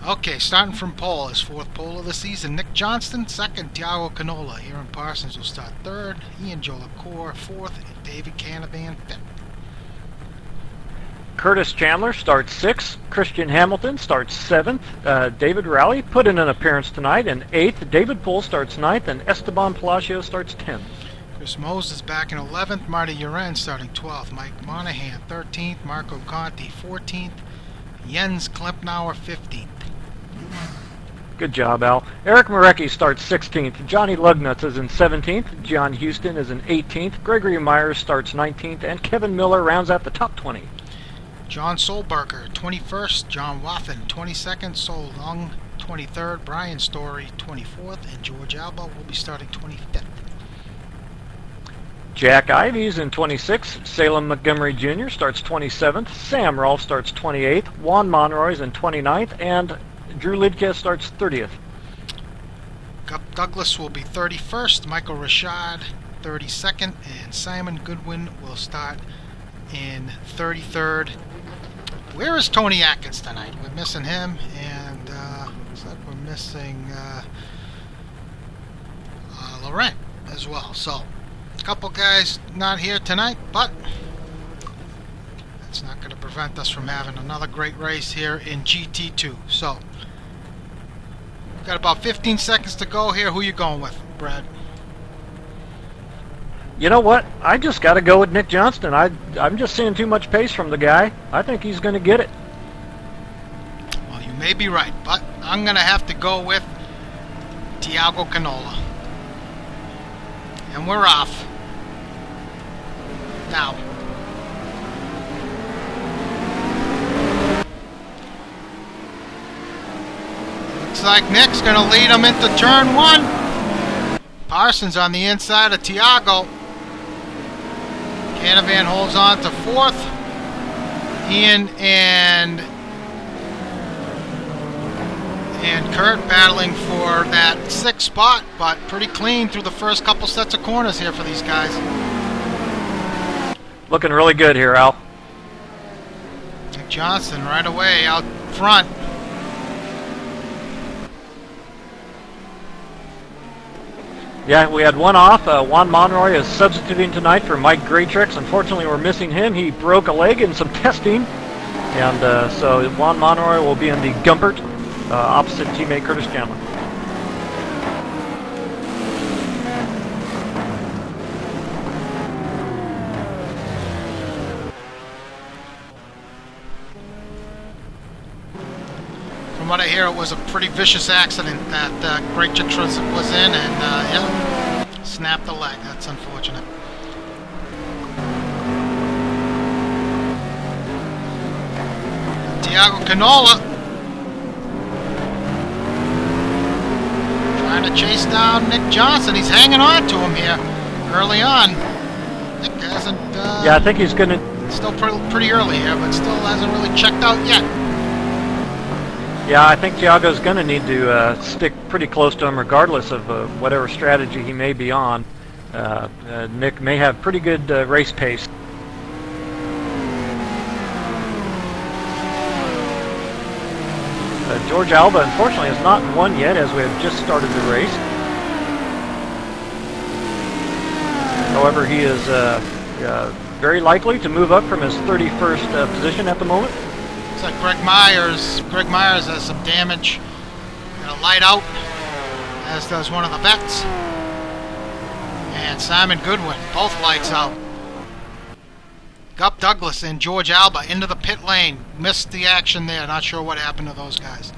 Okay, starting from pole, his fourth pole of the season, Nick Johnston. Second, Thiago Canola. Aaron Parsons will start third. Ian Jolicoeur fourth. And David Canavan fifth. Curtis Chandler starts 6th. Christian Hamilton starts 7th. David Rowley put in an appearance tonight in 8th. David Poole starts 9th. And Esteban Palacio starts 10th. Chris Moses back in 11th. Marty Uren starting 12th. Mike Monahan 13th. Marco Conti 14th. Jens Klempnauer 15th. Good job, Al. Eric Marecki starts 16th. Johnny Lugnutz is in 17th. John Houston is in 18th. Gregory Myers starts 19th. And Kevin Miller rounds out the top 20. John Solberger, 21st. John Wathen, 22nd. Sol Lung, 23rd. Brian Story, 24th. And George Alba will be starting 25th. Jack Ives in 26th. Salem Montgomery Jr. starts 27th. Sam Rolfe starts 28th. Juan Monroy is in 29th. And Drew Lidke starts 30th. Gup Douglas will be 31st. Michael Rashad, 32nd. And Simon Goodwin will start in 33rd. Where is Tony Atkins tonight? We're missing him, and looks like we're missing Laurent as well. So, a couple guys not here tonight, but that's not going to prevent us from having another great race here in GT2. So, got about 15 seconds to go here. Who you going with, Brad? You know what? I just got to go with Nick Johnston. I'm just seeing too much pace from the guy. I think he's going to get it. Well, you may be right, but I'm going to have to go with Thiago Canola. And we're off. Now. Looks like Nick's going to lead him into turn 1. Parsons on the inside of Thiago. Canavan holds on to 4th. Ian and Kurt battling for that 6th spot, but pretty clean through the first couple sets of corners here for these guys. Looking really good here, Al. Nick Johnston right away out front. Yeah, we had one off. Juan Monroy is substituting tonight for Mike Graytrix. Unfortunately, we're missing him. He broke a leg in some testing. And so Juan Monroy will be in the Gumpert, opposite teammate Curtis Chandler. From what I hear, it was a pretty vicious accident that Graytrix was in, and yeah, snapped the leg. That's unfortunate. Thiago Canola trying to chase down Nick Johnston. He's hanging on to him here early on. Nick hasn't. Yeah, I think he's going to. Still pretty early here, but still hasn't really checked out yet. Yeah, I think Thiago's going to need to stick pretty close to him regardless of whatever strategy he may be on. Nick may have pretty good race pace. George Alba, unfortunately, has not won yet as we have just started the race. However, he is very likely to move up from his 31st position at the moment. Looks like Greg Myers has some damage. Got a light out, as does one of the vets. And Simon Goodwin, both lights out. Gup Douglas and George Alba into the pit lane. Missed the action there. Not sure what happened to those guys.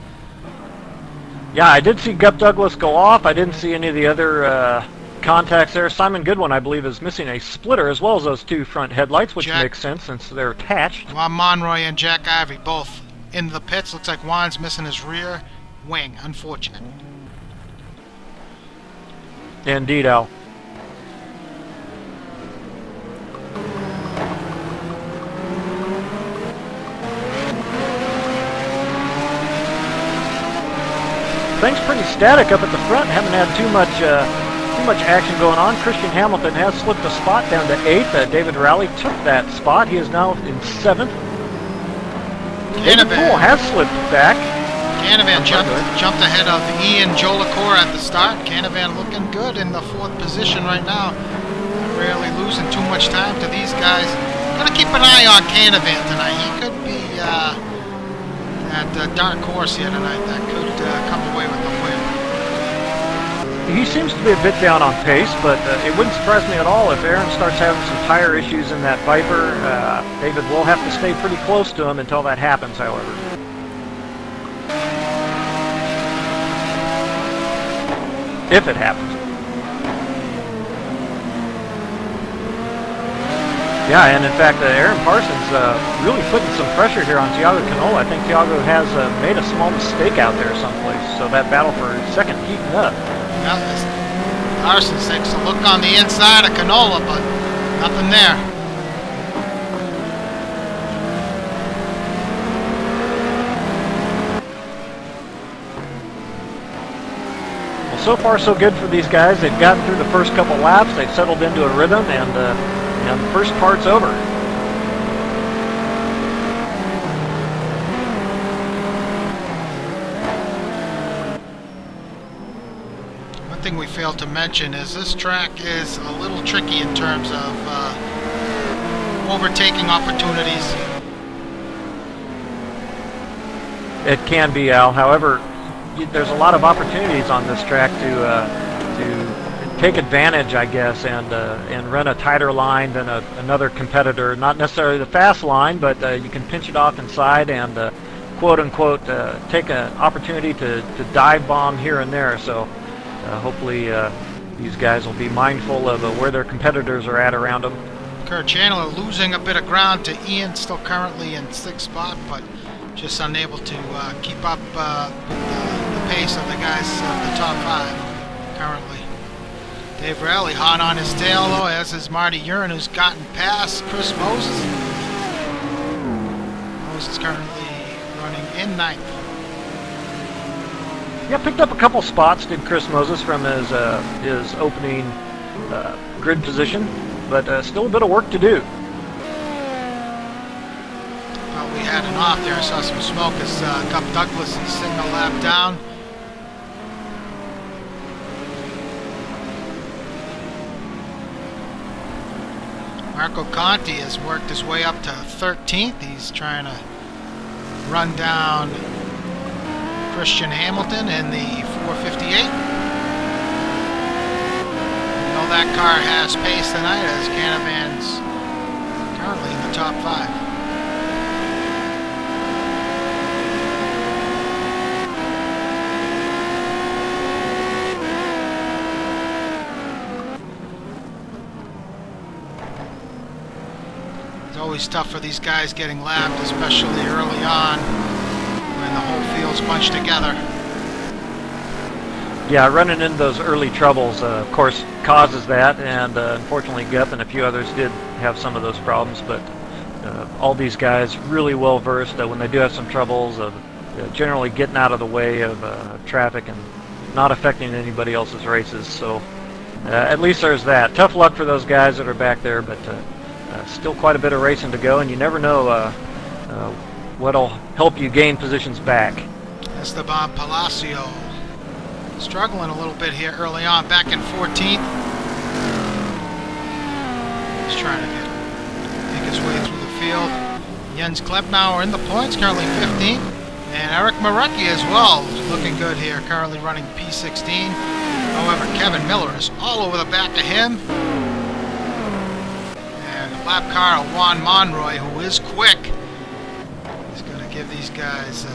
Yeah, I did see Gup Douglas go off. I didn't see any of the other contacts there. Simon Goodwin, I believe, is missing a splitter as well as those two front headlights, which makes sense since they're attached. Juan Monroy and Jack Ivey both into the pits. Looks like Juan's missing his rear wing. Unfortunate. Indeed, Al. things pretty static up at the front. Haven't had too much action going on. Christian Hamilton has slipped a spot down to 8th. David Rowley took that spot. He is now in 7th. David Poole has slipped back. Canavan jumped ahead of Ian Jolicoeur at the start. Canavan looking good in the 4th position right now. Not really losing too much time to these guys. Gotta keep an eye on Canavan tonight. He could be that dark horse here tonight that could come away with the win. He seems to be a bit down on pace, but it wouldn't surprise me at all if Aaron starts having some tire issues in that Viper. David will have to stay pretty close to him until that happens, however. If it happens. Yeah, and in fact, Aaron Parsons really putting some pressure here on Thiago Canola. I think Thiago has made a small mistake out there someplace, so that battle for second heating up. Yeah, Parsons takes a look on the inside of Canola, but nothing there. So far, so good for these guys. They've gotten through the first couple laps. They've settled into a rhythm, and the first part's over. One thing we failed to mention is this track is a little tricky in terms of overtaking opportunities. It can be, Al. However, there's a lot of opportunities on this track to take advantage, I guess, and run a tighter line than another competitor. Not necessarily the fast line, but you can pinch it off inside and quote unquote take an opportunity to dive bomb here and there. So hopefully these guys will be mindful of where their competitors are at around them. Kurt Chandler losing a bit of ground to Ian, still currently in 6th spot, but just unable to keep up with the pace of the guys of the top 5 currently. Dave Rowley hot on his tail though, as is Marty Urin, who's gotten past Chris Moses. Moses currently running in 9th. Yeah, picked up a couple spots, did Chris Moses, from his opening grid position, but still a bit of work to do. We had an off there. I saw some smoke as Gup Douglas and signal lap down. Marco Conti has worked his way up to 13th. He's trying to run down Christian Hamilton in the 458. You know that car has pace tonight as Canavan's currently in the top 5. Always tough for these guys getting lapped, especially early on when the whole field's bunched together. Yeah, running into those early troubles, of course, causes that, and unfortunately Gup and a few others did have some of those problems, but all these guys really well versed when they do have some troubles of generally getting out of the way of traffic and not affecting anybody else's races. So at least there's that. Tough luck for those guys that are back there, but still quite a bit of racing to go, and you never know what'll help you gain positions back. Esteban Palacio struggling a little bit here early on, back in 14th. He's trying to make his way through the field. Jens Klepnauer in the points, currently 15th. And Eric Marecki as well, looking good here, currently running P16. However, Kevin Miller is all over the back of him. And the lap car of Juan Monroy, who is quick, is going to give these guys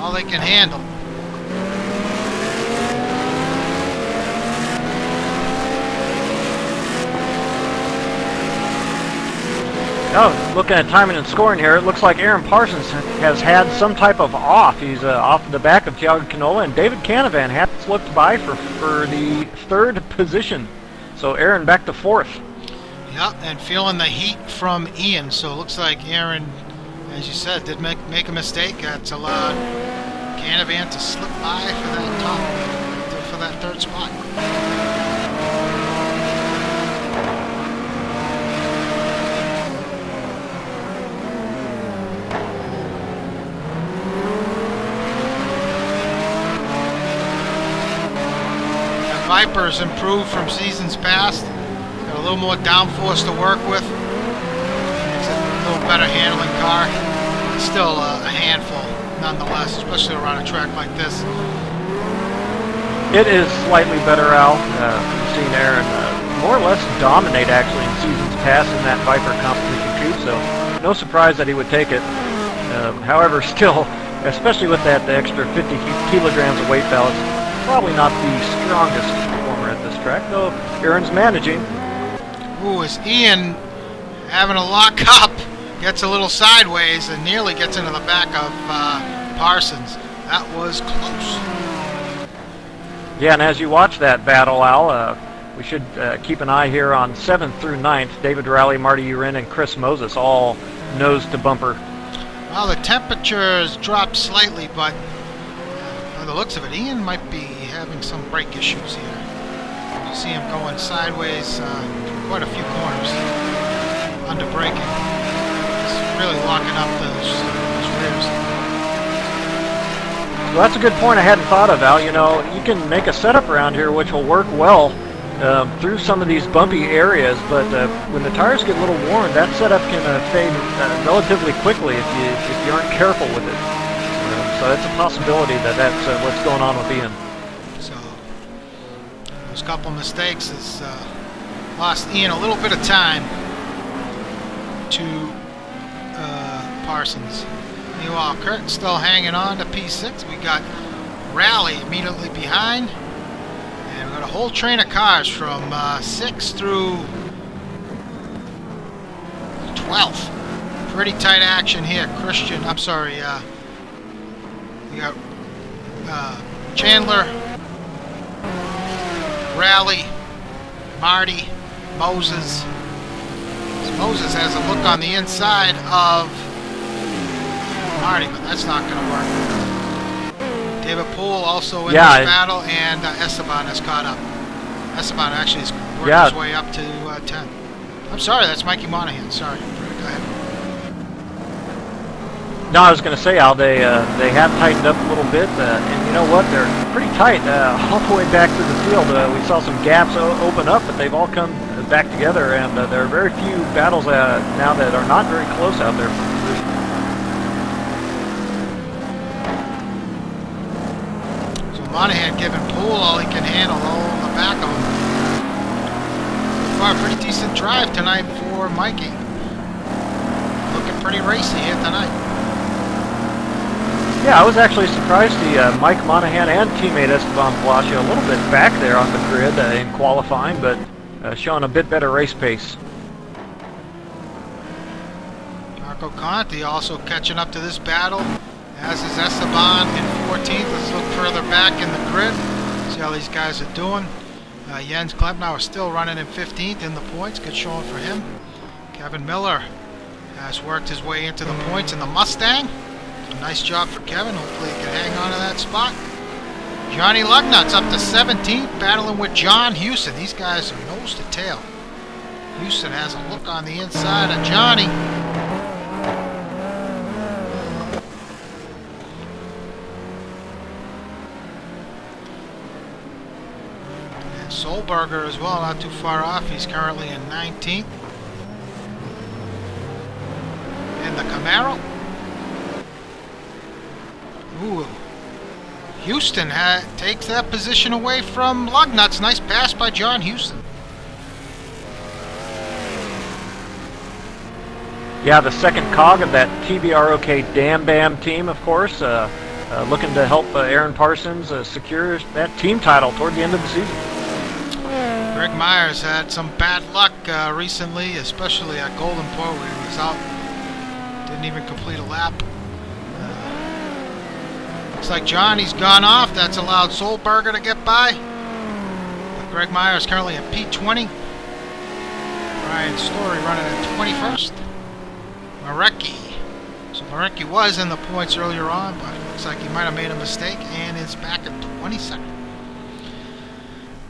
all they can handle. Oh, looking at timing and scoring here, it looks like Aaron Parsons has had some type of off. He's off the back of Thiago Canola, and David Canavan had slipped by for the third position. So Aaron back to fourth. Yep, and feeling the heat from Ian. So it looks like Aaron, as you said, did make a mistake. That's allowed Canavan to slip by for that for that third spot. The Viper's improved from seasons past. Got a little more downforce to work with. It's a little better handling car. It's still a handful nonetheless, especially around a track like this. It is slightly better, Al. We've seen Aaron more or less dominate actually in seasons past in that Viper competition too, so no surprise that he would take it. However, still, especially with that the extra 50 kilograms of weight balance, probably not the strongest performer at this track, though Aaron's managing. Ooh, is Ian having a lock up? Gets a little sideways and nearly gets into the back of Parsons. That was close. Yeah, and as you watch that battle, Al, we should keep an eye here on 7th through 9th. David Rowley, Marty Urin, and Chris Moses all nose to bumper. Well, the temperatures dropped slightly, but by the looks of it, Ian might be having some brake issues here. You see him going sideways quite a few corners under braking. Really locking up those rears. Well, that's a good point I hadn't thought of, Al. You know, you can make a setup around here which will work well through some of these bumpy areas, but when the tires get a little worn, that setup can fade relatively quickly if you aren't careful with it. So it's a possibility that's what's going on with Ian. So those couple mistakes has lost Ian a little bit of time to Parsons. Meanwhile, Curtin's still hanging on to P6. We got Rally immediately behind. And we got a whole train of cars from 6th through 12th. Pretty tight action here. We got Chandler, Rally, Marty, Moses. Moses has a look on the inside of Marty, but that's not going to work. David Poole also in this battle, and Esteban has caught up. Esteban actually is working his way up to 10. I'm sorry, that's Mikey Monahan. Sorry. Go ahead. No, I was going to say, Al, they have tightened up a little bit, and you know what? They're pretty tight all the way back to the field. We saw some gaps open up, but they've all come back together, and there are very few battles now that are not very close out there for position. So Monahan giving Poole all he can handle, all on the back of him. So far, pretty decent drive tonight for Mikey. Looking pretty racy here tonight. Yeah, I was actually surprised to see Mike Monahan and teammate Esteban Palacio a little bit back there on the grid in qualifying, but showing a bit better race pace. Marco Conti also catching up to this battle, as is Esteban in 14th. Let's look further back in the grid, see how these guys are doing. Jens Klempner is still running in 15th in the points. Good showing for him. Kevin Miller has worked his way into the points in the Mustang. Nice job for Kevin. Hopefully he can hang on to that spot. Johnny Lugnut's up to 17th, battling with John Houston. These guys are nose to tail. Houston has a look on the inside of Johnny. And Solberger as well, not too far off. He's currently in 19th. And the Camaro. Ooh. Houston takes that position away from Lugnuts. Nice pass by John Houston. Yeah, the second cog of that TBROK Dam Bam team, of course, looking to help Aaron Parsons secure that team title toward the end of the season. Greg Myers had some bad luck recently, especially at Golden Port where he was out. Didn't even complete a lap. Looks like Johnny's gone off. That's allowed Solberger to get by. But Greg Myers currently at P20. Ryan Story running at 21st. Marecki. So Lorenki was in the points earlier on, but looks like he might have made a mistake and is back at 22nd.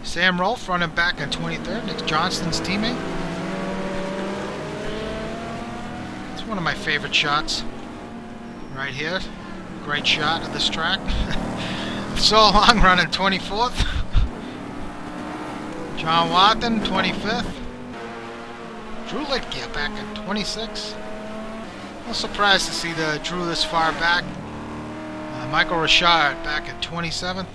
Sam Rolfe running back at 23rd, Nick Johnston's teammate. It's one of my favorite shots right here. Great shot of this track. So Long running 24th. John Watson 25th. Drew Litgear back at 26th. I'm surprised to see the Drew this far back. Michael Richard back at 27th.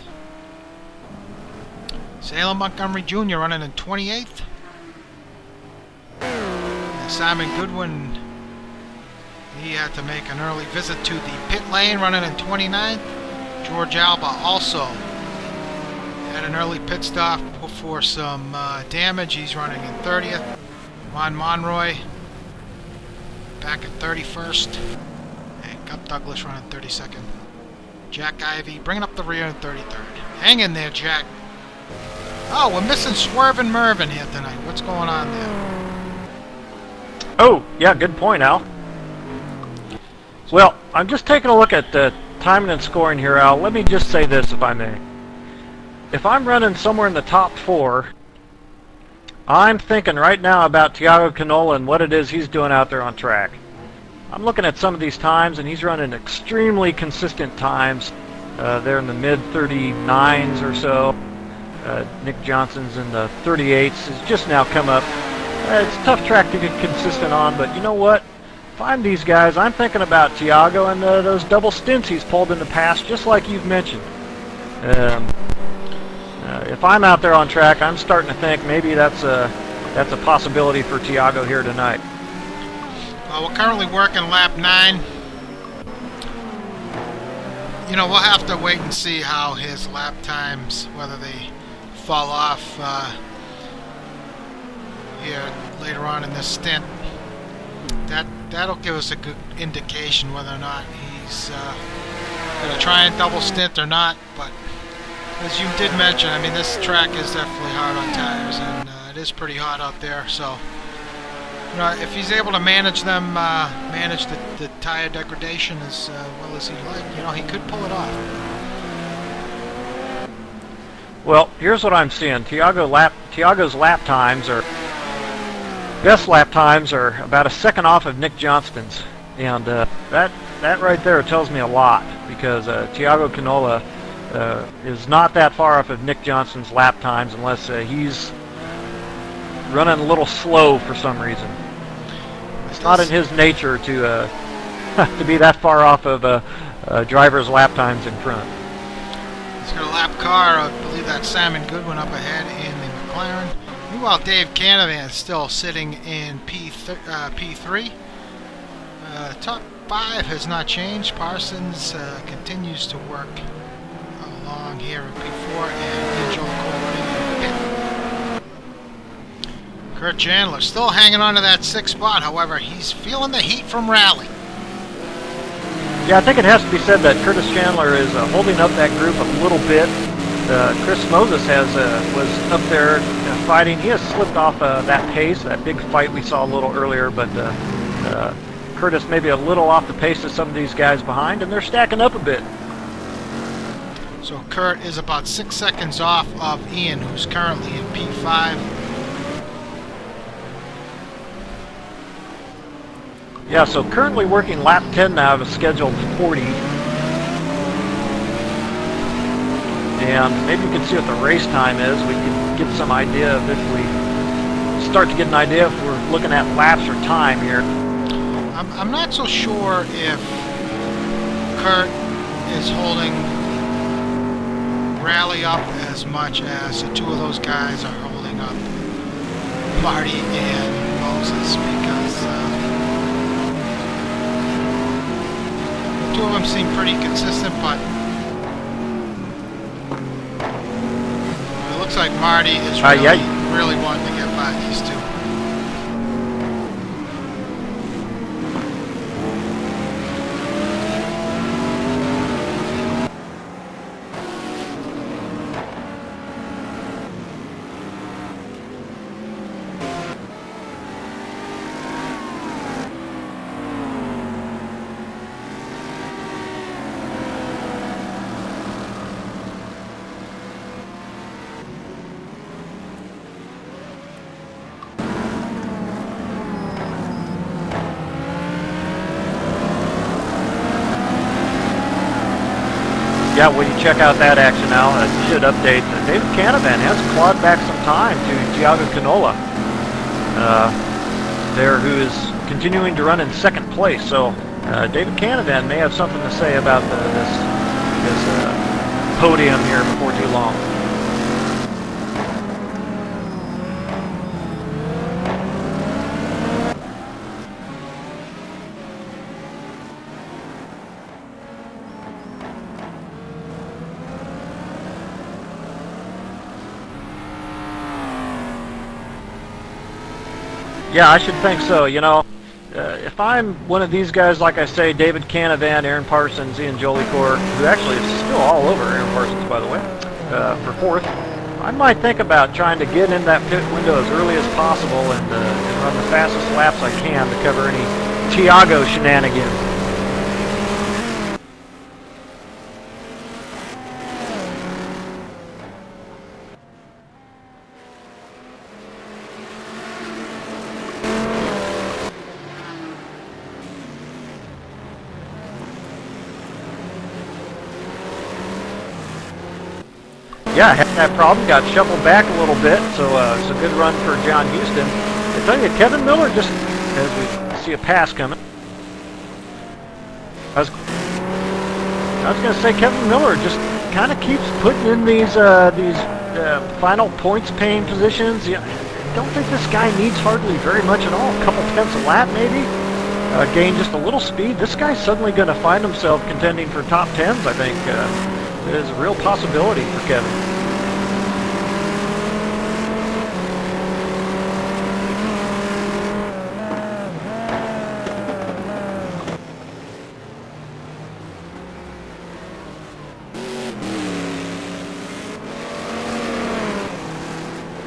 Salem Montgomery Jr. running in 28th. And Simon Goodwin, he had to make an early visit to the pit lane, running in 29th. George Alba also had an early pit stop before some damage. He's running in 30th. Ron Monroy back at 31st. And Gup Douglas running 32nd. Jack Ivey bringing up the rear in 33rd. Hang in there, Jack. Oh, we're missing Swervin' Mervin here tonight. What's going on there? Oh, yeah, good point, Al. Well, I'm just taking a look at the timing and scoring here, Al. Let me just say this, if I may. If I'm running somewhere in the top 4, I'm thinking right now about Thiago Canola and what it is he's doing out there on track. I'm looking at some of these times, and he's running extremely consistent times. They're in the mid-39s or so. Nick Johnson's in the 38s. Has just now come up. It's a tough track to get consistent on, but you know what? If I'm these guys, I'm thinking about Thiago and those double stints he's pulled in the past, just like you've mentioned. If I'm out there on track, I'm starting to think maybe that's a possibility for Thiago here tonight. Well, we're currently working lap 9. You know, we'll have to wait and see how his lap times, whether they fall off here later on in this stint. That'll give us a good indication whether or not he's going to try and double stint or not. But as you did mention, I mean, this track is definitely hard on tires, and it is pretty hot out there. So, you know, if he's able to manage them, manage the tire degradation as well as he'd like, you know, he could pull it off. Well, here's what I'm seeing. Thiago's lap times are best lap times are about a second off of Nick Johnston's, and that right there tells me a lot, because Thiago Canola is not that far off of Nick Johnston's lap times unless he's running a little slow for some reason. It's not in his nature to to be that far off of driver's lap times in front. He's got a lap car. I believe that's Simon Goodwin up ahead in the McLaren. Meanwhile, Dave Canavan is still sitting in P3. Top 5 has not changed. Parsons continues to work along here in P4, and Joel Cole running in pit. Kurt Chandler still hanging on to that 6th spot. However, he's feeling the heat from rally. Yeah, I think it has to be said that Curtis Chandler is holding up that group a little bit. Chris Moses was up there fighting. He has slipped off that pace, that big fight we saw a little earlier, but Curtis maybe a little off the pace of some of these guys behind, and they're stacking up a bit. So Kurt is about 6 seconds off of Ian, who's currently in P5. Yeah, so currently working lap 10 now of a scheduled 40. And maybe you can see what the race time is. We can get some idea of if we start to get an idea if we're looking at laps or time here. I'm not so sure if Kurt is holding Rally up as much as the two of those guys are holding up Marty and Moses, because the two of them seem pretty consistent, but it looks like Marty is really wanting to get by these two. Yeah, when you check out that action now, it should update. David Canavan has clawed back some time to Thiago Canola there, who is continuing to run in second place. So David Canavan may have something to say about this podium here before too long. Yeah, I should think so. You know, if I'm one of these guys, like I say, David Canavan, Aaron Parsons, Ian Jolicoeur, who actually is still all over Aaron Parsons, by the way, for fourth, I might think about trying to get in that pit window as early as possible and run the fastest laps I can to cover any Thiago shenanigans. Yeah, had that problem, got shuffled back a little bit, so it's a good run for John Houston. I tell you, Kevin Miller, just as we see a pass coming. I was going to say Kevin Miller just kind of keeps putting in these final points paying positions. Yeah, I don't think this guy needs hardly very much at all. A couple tenths a lap maybe. Gain just a little speed. This guy's suddenly going to find himself contending for top 10s, I think. There's a real possibility for Kevin.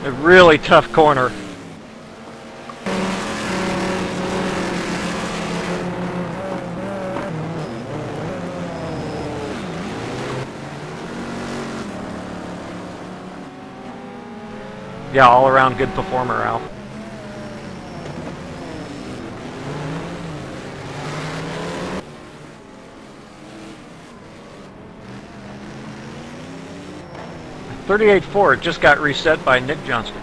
A really tough corner. Yeah, all around good performer, Al. .38.4 just got reset by Nick Johnston.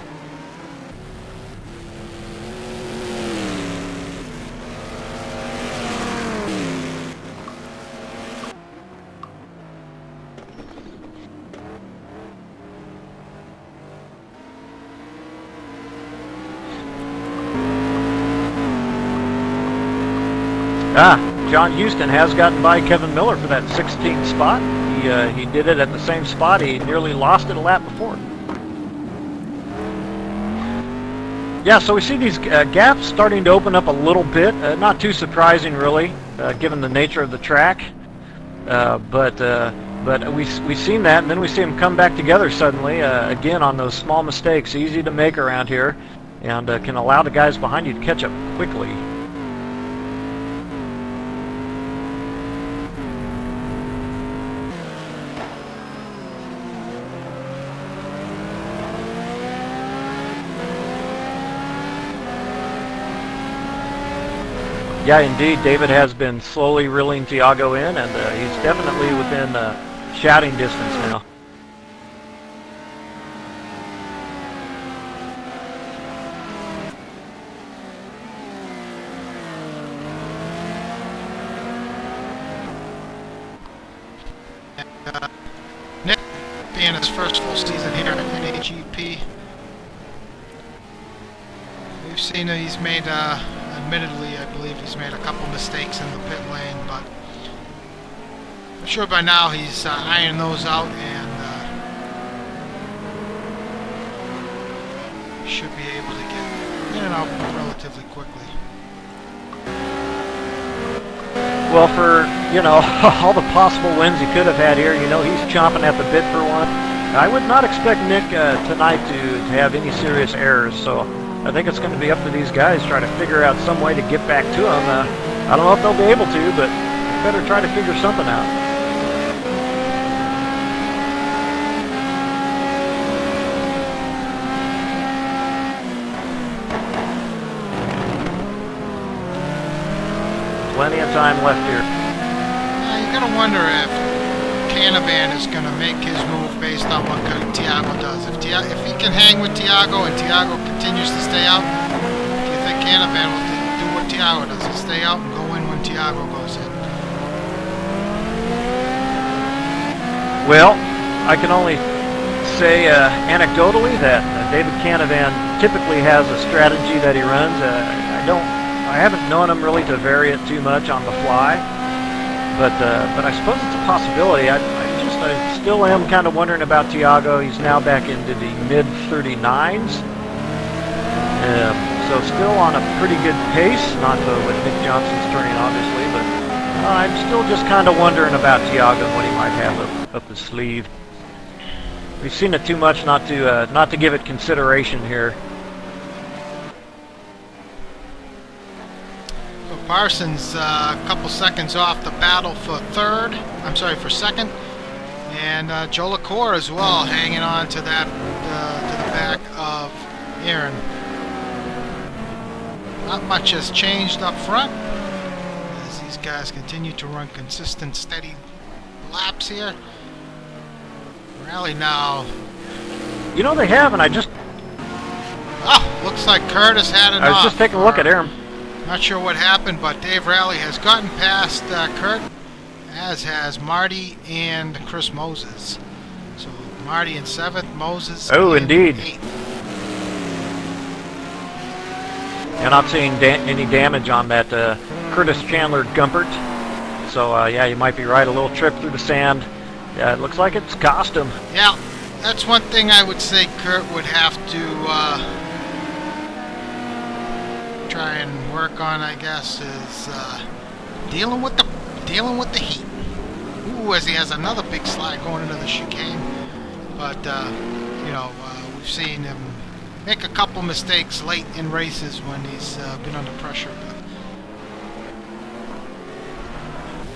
John Houston has gotten by Kevin Miller for that 16th spot. He did it at the same spot. He nearly lost it a lap before. Yeah, so we see these gaps starting to open up a little bit. Not too surprising, really, given the nature of the track. But we've seen that, and then we see them come back together suddenly, again on those small mistakes, easy to make around here, and can allow the guys behind you to catch up quickly. Yeah, indeed, David has been slowly reeling Thiago in, and he's definitely within shouting distance now. Nick being his first full season here at NAGP. We've seen that he's made, admittedly, I believe he's made a couple mistakes in the pit lane, but I'm sure by now he's ironing those out and should be able to get in and out relatively quickly. Well, for, you know, all the possible wins he could have had here, you know, he's chomping at the bit for one. I would not expect Nick tonight to have any serious errors, so I think it's going to be up to these guys trying to figure out some way to get back to him. I don't know if they'll be able to, but better try to figure something out. Plenty of time left here. You gotta wonder if Canavan is going to make his move based on what Thiago does. If he can hang with Thiago and Thiago continues to stay out, do you think Canavan will do what Thiago does? He'll stay out and go in when Thiago goes in. Well, I can only say anecdotally that David Canavan typically has a strategy that he runs. I haven't known him really to vary it too much on the fly, but I suppose it's a possibility. I still am kind of wondering about Thiago. He's now back into the mid 39s, so still on a pretty good pace. Not what Nick Johnson's turning, obviously, but I'm still just kind of wondering about Thiago and what he might have up his sleeve. We've seen it too much not to give it consideration here. So Parsons a couple seconds off the battle for second, and Joe LaCour as well, hanging on to that to the back of Aaron. Not much has changed up front as these guys continue to run consistent, steady laps here. Rally now. You know they have, and I just... Oh, looks like Curtis had enough. I was just taking a look at Aaron. Not sure what happened, but Dave Rally has gotten past Kurt, as has Marty and Chris Moses. So Marty in 7th, Moses in indeed. 8th. You're not seeing any damage on that Curtis Chandler Gumpert. So yeah, you might be right. A little trip through the sand. Yeah, it looks like it's cost him. Yeah, that's one thing I would say Kurt would have to try and work on, I guess, is dealing with the heat. Ooh, as he has another big slide going into the chicane. But you know, we've seen him make a couple mistakes late in races when he's been under pressure.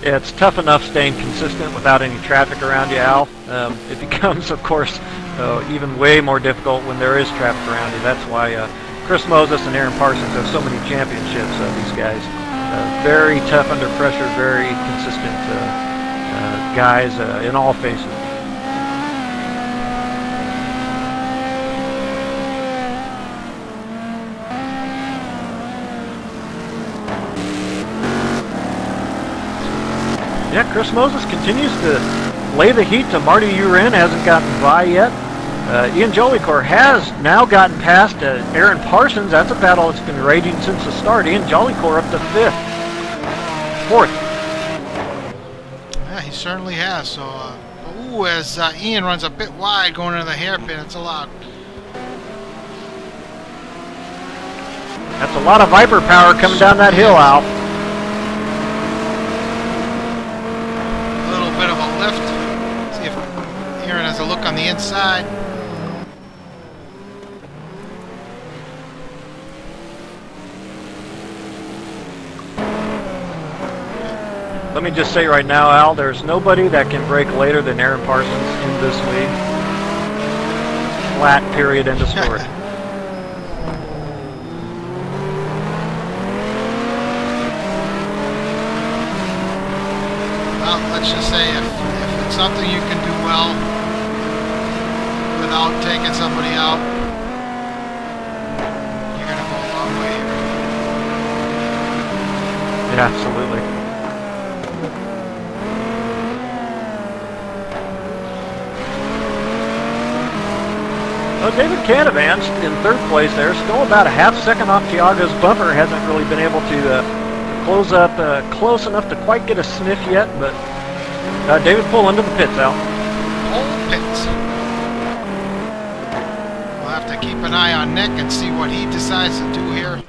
Yeah, it's tough enough staying consistent without any traffic around you, Al. It becomes, of course, even way more difficult when there is traffic around you. That's why Chris Moses and Aaron Parsons have so many championships, these guys. Very tough under pressure, very consistent guys in all phases. Yeah, Chris Moses continues to lay the heat to Marty Urin, hasn't gotten by yet. Ian Jolicoeur has now gotten past Aaron Parsons. That's a battle that's been raging since the start. Ian Jolicoeur up to 4th. Yeah, he certainly has. So, ooh, as Ian runs a bit wide going into the hairpin, it's allowed. That's a lot of Viper power coming down that hill, Al. Bit of a lift. See if Aaron has a look on the inside. Let me just say right now, Al, there's nobody that can break later than Aaron Parsons in this league. Flat, period, end of story. Well, let's just say if it's something you can do well without taking somebody out, you're going to go a long way here. Yeah, absolutely. Well, David Canavan's in 3rd place there, still about a half second off Thiago's bumper. Hasn't really been able to close up close enough to quite get a sniff yet, but David pull into the pits, Al. Whole pits. We'll have to keep an eye on Nick and see what he decides to do here.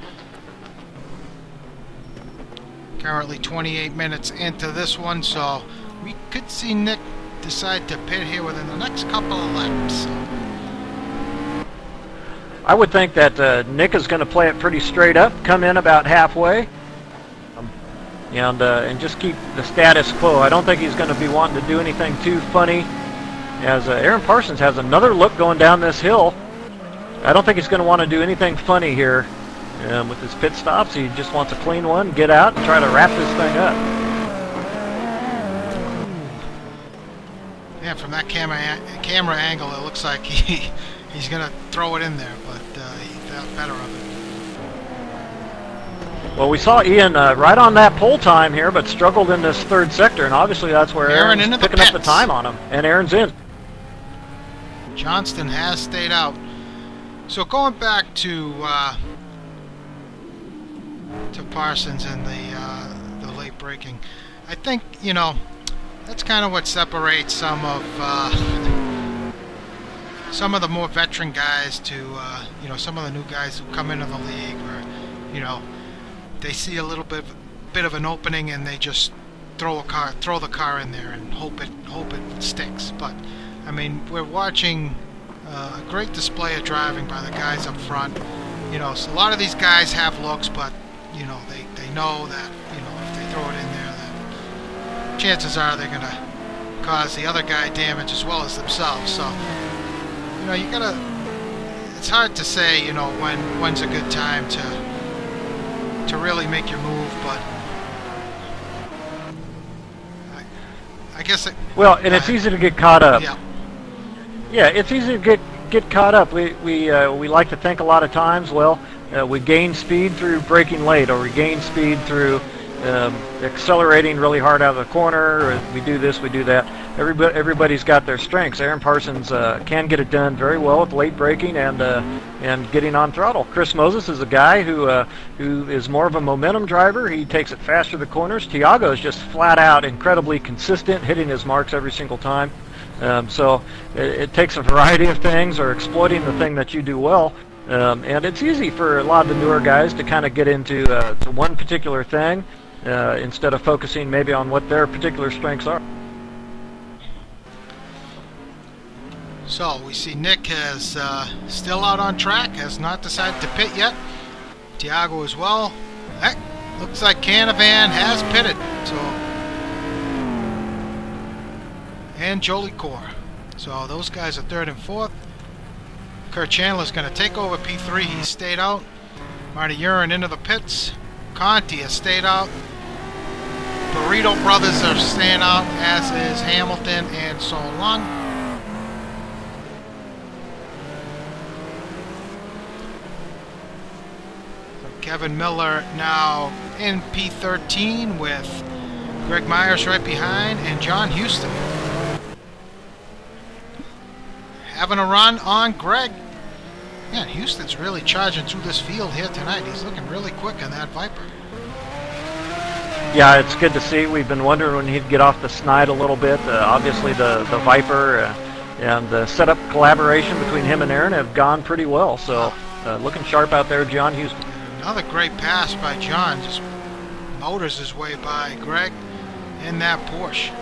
Currently 28 minutes into this one, so we could see Nick decide to pit here within the next couple of laps. I would think that Nick is going to play it pretty straight up, come in about halfway, and just keep the status quo. I don't think he's going to be wanting to do anything too funny, as Aaron Parsons has another look going down this hill. I don't think he's going to want to do anything funny here with his pit stops. He just wants a clean one, get out, and try to wrap this thing up. Yeah, from that camera angle, it looks like he's gonna throw it in there, but he thought better of it. Well, we saw Ian right on that pole time here, but struggled in this third sector, and obviously that's where Aaron's picking up the time on him, and Aaron's in. Johnston has stayed out. So going back to Parsons and the late braking, I think, you know, that's kind of what separates some of the more veteran guys to you know, some of the new guys who come into the league, where, you know, they see a little bit of an opening and they just throw the car in there and hope it sticks. But I mean, we're watching a great display of driving by the guys up front. You know, so a lot of these guys have looks, but you know, they know that, you know, if they throw it in there, that chances are they're gonna cause the other guy damage as well as themselves. So, you know, you gotta. It's hard to say, you know, when's a good time to really make your move, but I guess it. Well, and it's easy to get caught up. Yeah. Yeah, it's easy to get caught up. We like to think a lot of times, well, we gain speed through braking late, or we gain speed through accelerating really hard out of the corner, or we do this, we do that. Everybody's got their strengths. Aaron Parsons can get it done very well with late braking and getting on throttle. Chris Moses is a guy who is more of a momentum driver. He takes it faster to the corners. Thiago is just flat out incredibly consistent, hitting his marks every single time. So it takes a variety of things, or exploiting the thing that you do well. And it's easy for a lot of the newer guys to kind of get into to one particular thing instead of focusing maybe on what their particular strengths are. So we see Nick has still out on track, has not decided to pit yet. Thiago as well. Heck, looks like Canavan has pitted. So, and Jolie Core. So those guys are third and fourth. Kurt Chandler's going to take over P3. He stayed out. Marty Urin into the pits. Conti has stayed out. Burrito Brothers are staying out, as is Hamilton and Solon. Kevin Miller now in P13 with Greg Myers right behind, and John Houston having a run on Greg. Yeah, Houston's really charging through this field here tonight. He's looking really quick on that Viper. Yeah, it's good to see. We've been wondering when he'd get off the snide a little bit. Obviously the Viper and the setup collaboration between him and Aaron have gone pretty well. So looking sharp out there, John Houston. Another great pass by John. Just motors his way by Greg in that Porsche.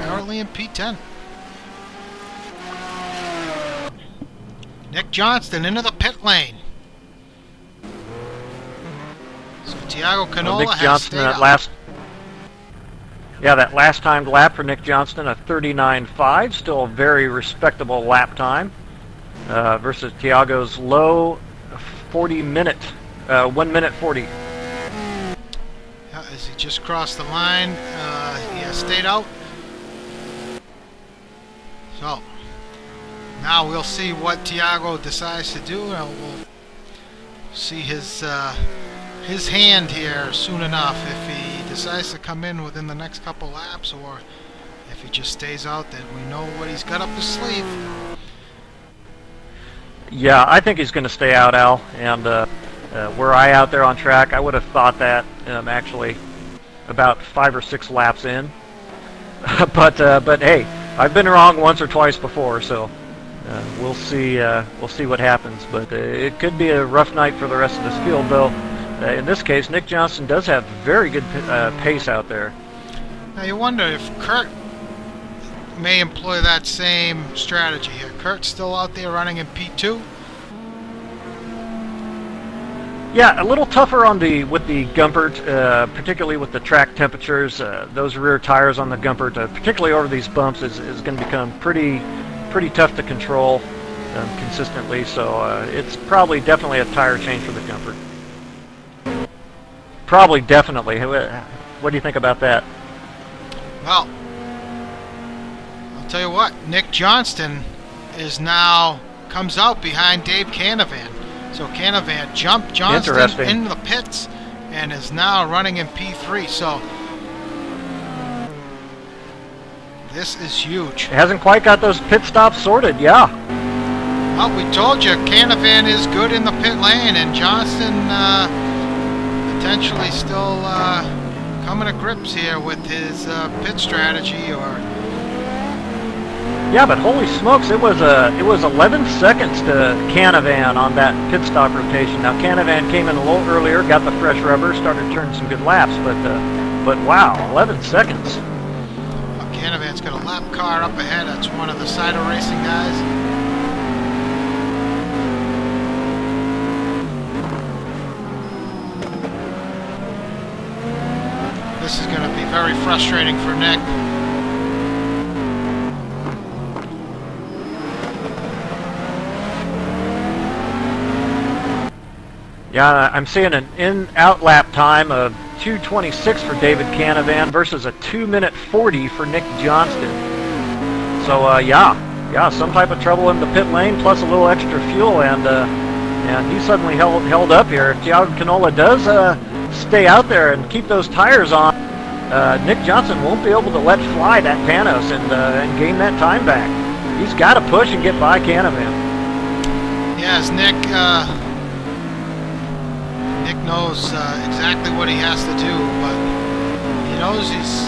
Currently in P10. Nick Johnston into the pit lane. So Thiago Canola Nick has Johnston, stayed that last timed lap for Nick Johnston, a 39.5, still a very respectable lap time, versus Thiago's low 40-minute, 1 minute 40. As he just crossed the line, he has stayed out. So now we'll see what Thiago decides to do, and we'll see his hand here soon enough, if he decides to come in within the next couple laps, or if he just stays out. Then we know what he's got up his sleeve. Yeah, I think he's going to stay out, Al. And were I out there on track, I would have thought that actually about 5 or 6 laps in. but hey, I've been wrong once or twice before, so we'll see what happens. But it could be a rough night for the rest of this field, though. In this case, Nick Johnston does have very good pace out there. Now you wonder if Kurt may employ that same strategy here. Kurt's still out there running in P2. Yeah, a little tougher with the Gumpert, particularly with the track temperatures. Those rear tires on the Gumpert, particularly over these bumps, is going to become pretty tough to control consistently. So it's probably definitely a tire change for the Gumpert. Probably definitely. What do you think about that? Well, Tell you what, Nick Johnston is now comes out behind Dave Canavan. So Canavan jumped Johnston into the pits and is now running in P3. So this is huge. Hasn't quite got those pit stops sorted, yeah. Well, we told you, Canavan is good in the pit lane, and Johnston potentially still coming to grips here with his pit strategy. Yeah, but holy smokes, it was 11 seconds to Canavan on that pit stop rotation. Now Canavan came in a little earlier, got the fresh rubber, started turning some good laps, but wow, 11 seconds. Canavan's got a lap car up ahead. That's one of the Cider Racing guys. This is going to be very frustrating for Nick. Yeah, I'm seeing an in-out lap time of 2:26 for David Canavan versus a 2:40 for Nick Johnston. So yeah, some type of trouble in the pit lane, plus a little extra fuel, and he suddenly held up here. If Thiago Canola does stay out there and keep those tires on, Nick Johnston won't be able to let fly that Panos and gain that time back. He's got to push and get by Canavan. Yes, Nick knows exactly what he has to do, but he knows he's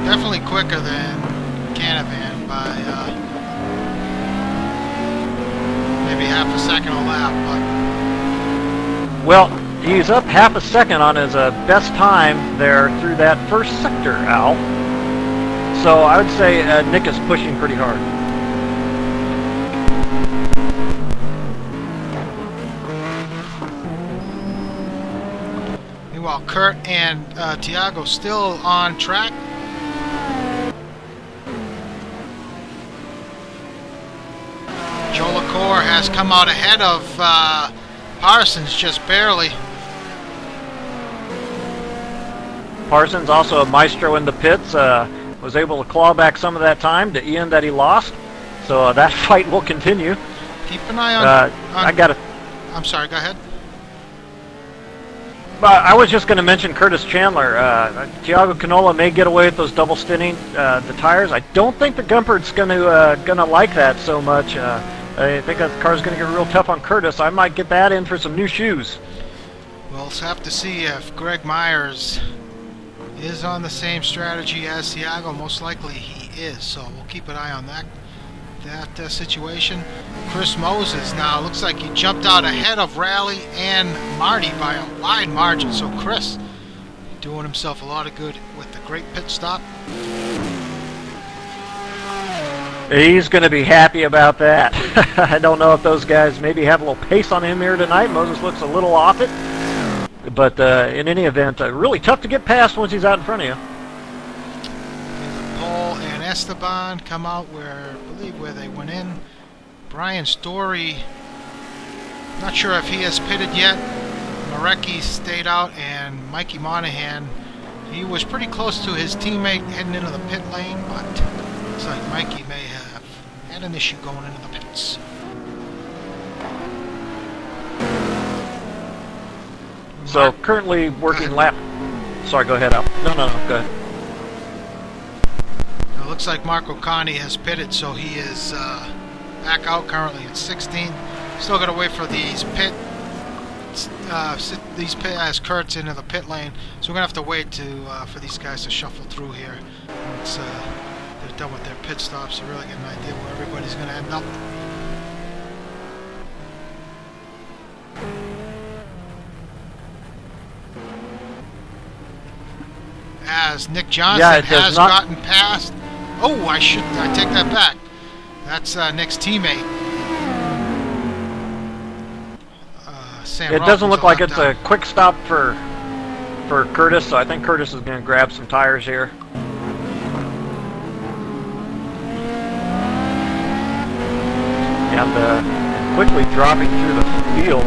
definitely quicker than Canavan by maybe half a second a lap. But well, he's up half a second on his best time there through that first sector, Al. So I would say Nick is pushing pretty hard. Meanwhile, Kurt and Thiago still on track. Joe LaCour has come out ahead of Parsons, just barely. Parsons, also a maestro in the pits, was able to claw back some of that time to Ian that he lost. So that fight will continue. Keep an eye on... I'm sorry, go ahead. I was just going to mention Curtis Chandler. Thiago Canola may get away with those double stinting the tires. I don't think the Gumpert's going to like that so much. I think that car's going to get real tough on Curtis. I might get that in for some new shoes. We'll have to see if Greg Myers is on the same strategy as Thiago. Most likely he is, so we'll keep an eye on that situation. Chris Moses now looks like he jumped out ahead of Rally and Marty by a wide margin. So Chris doing himself a lot of good with the great pit stop. He's going to be happy about that. I don't know if those guys maybe have a little pace on him here tonight. Moses looks a little off it. But in any event, really tough to get past once he's out in front of you. Paul and Esteban come out I believe where they went in. Brian Story, not sure if he has pitted yet. Marecki stayed out, and Mikey Monahan, he was pretty close to his teammate heading into the pit lane, but looks like Mikey may have had an issue going into the pits. So currently working lap. Sorry, go ahead, Al. No, go ahead. It looks like Marco Conti has pitted, so he is back out currently at 16th. Still got to wait for these pit as Kurt's into the pit lane. So we're gonna have to wait for these guys to shuffle through here. Once they're done with their pit stops to really get an idea where everybody's gonna end up. As Nick Johnson has gotten past. Oh, I take that back. That's Nick's teammate. Sam it doesn't look like it's a quick stop for Curtis, so I think Curtis is going to grab some tires here. And quickly dropping through the field.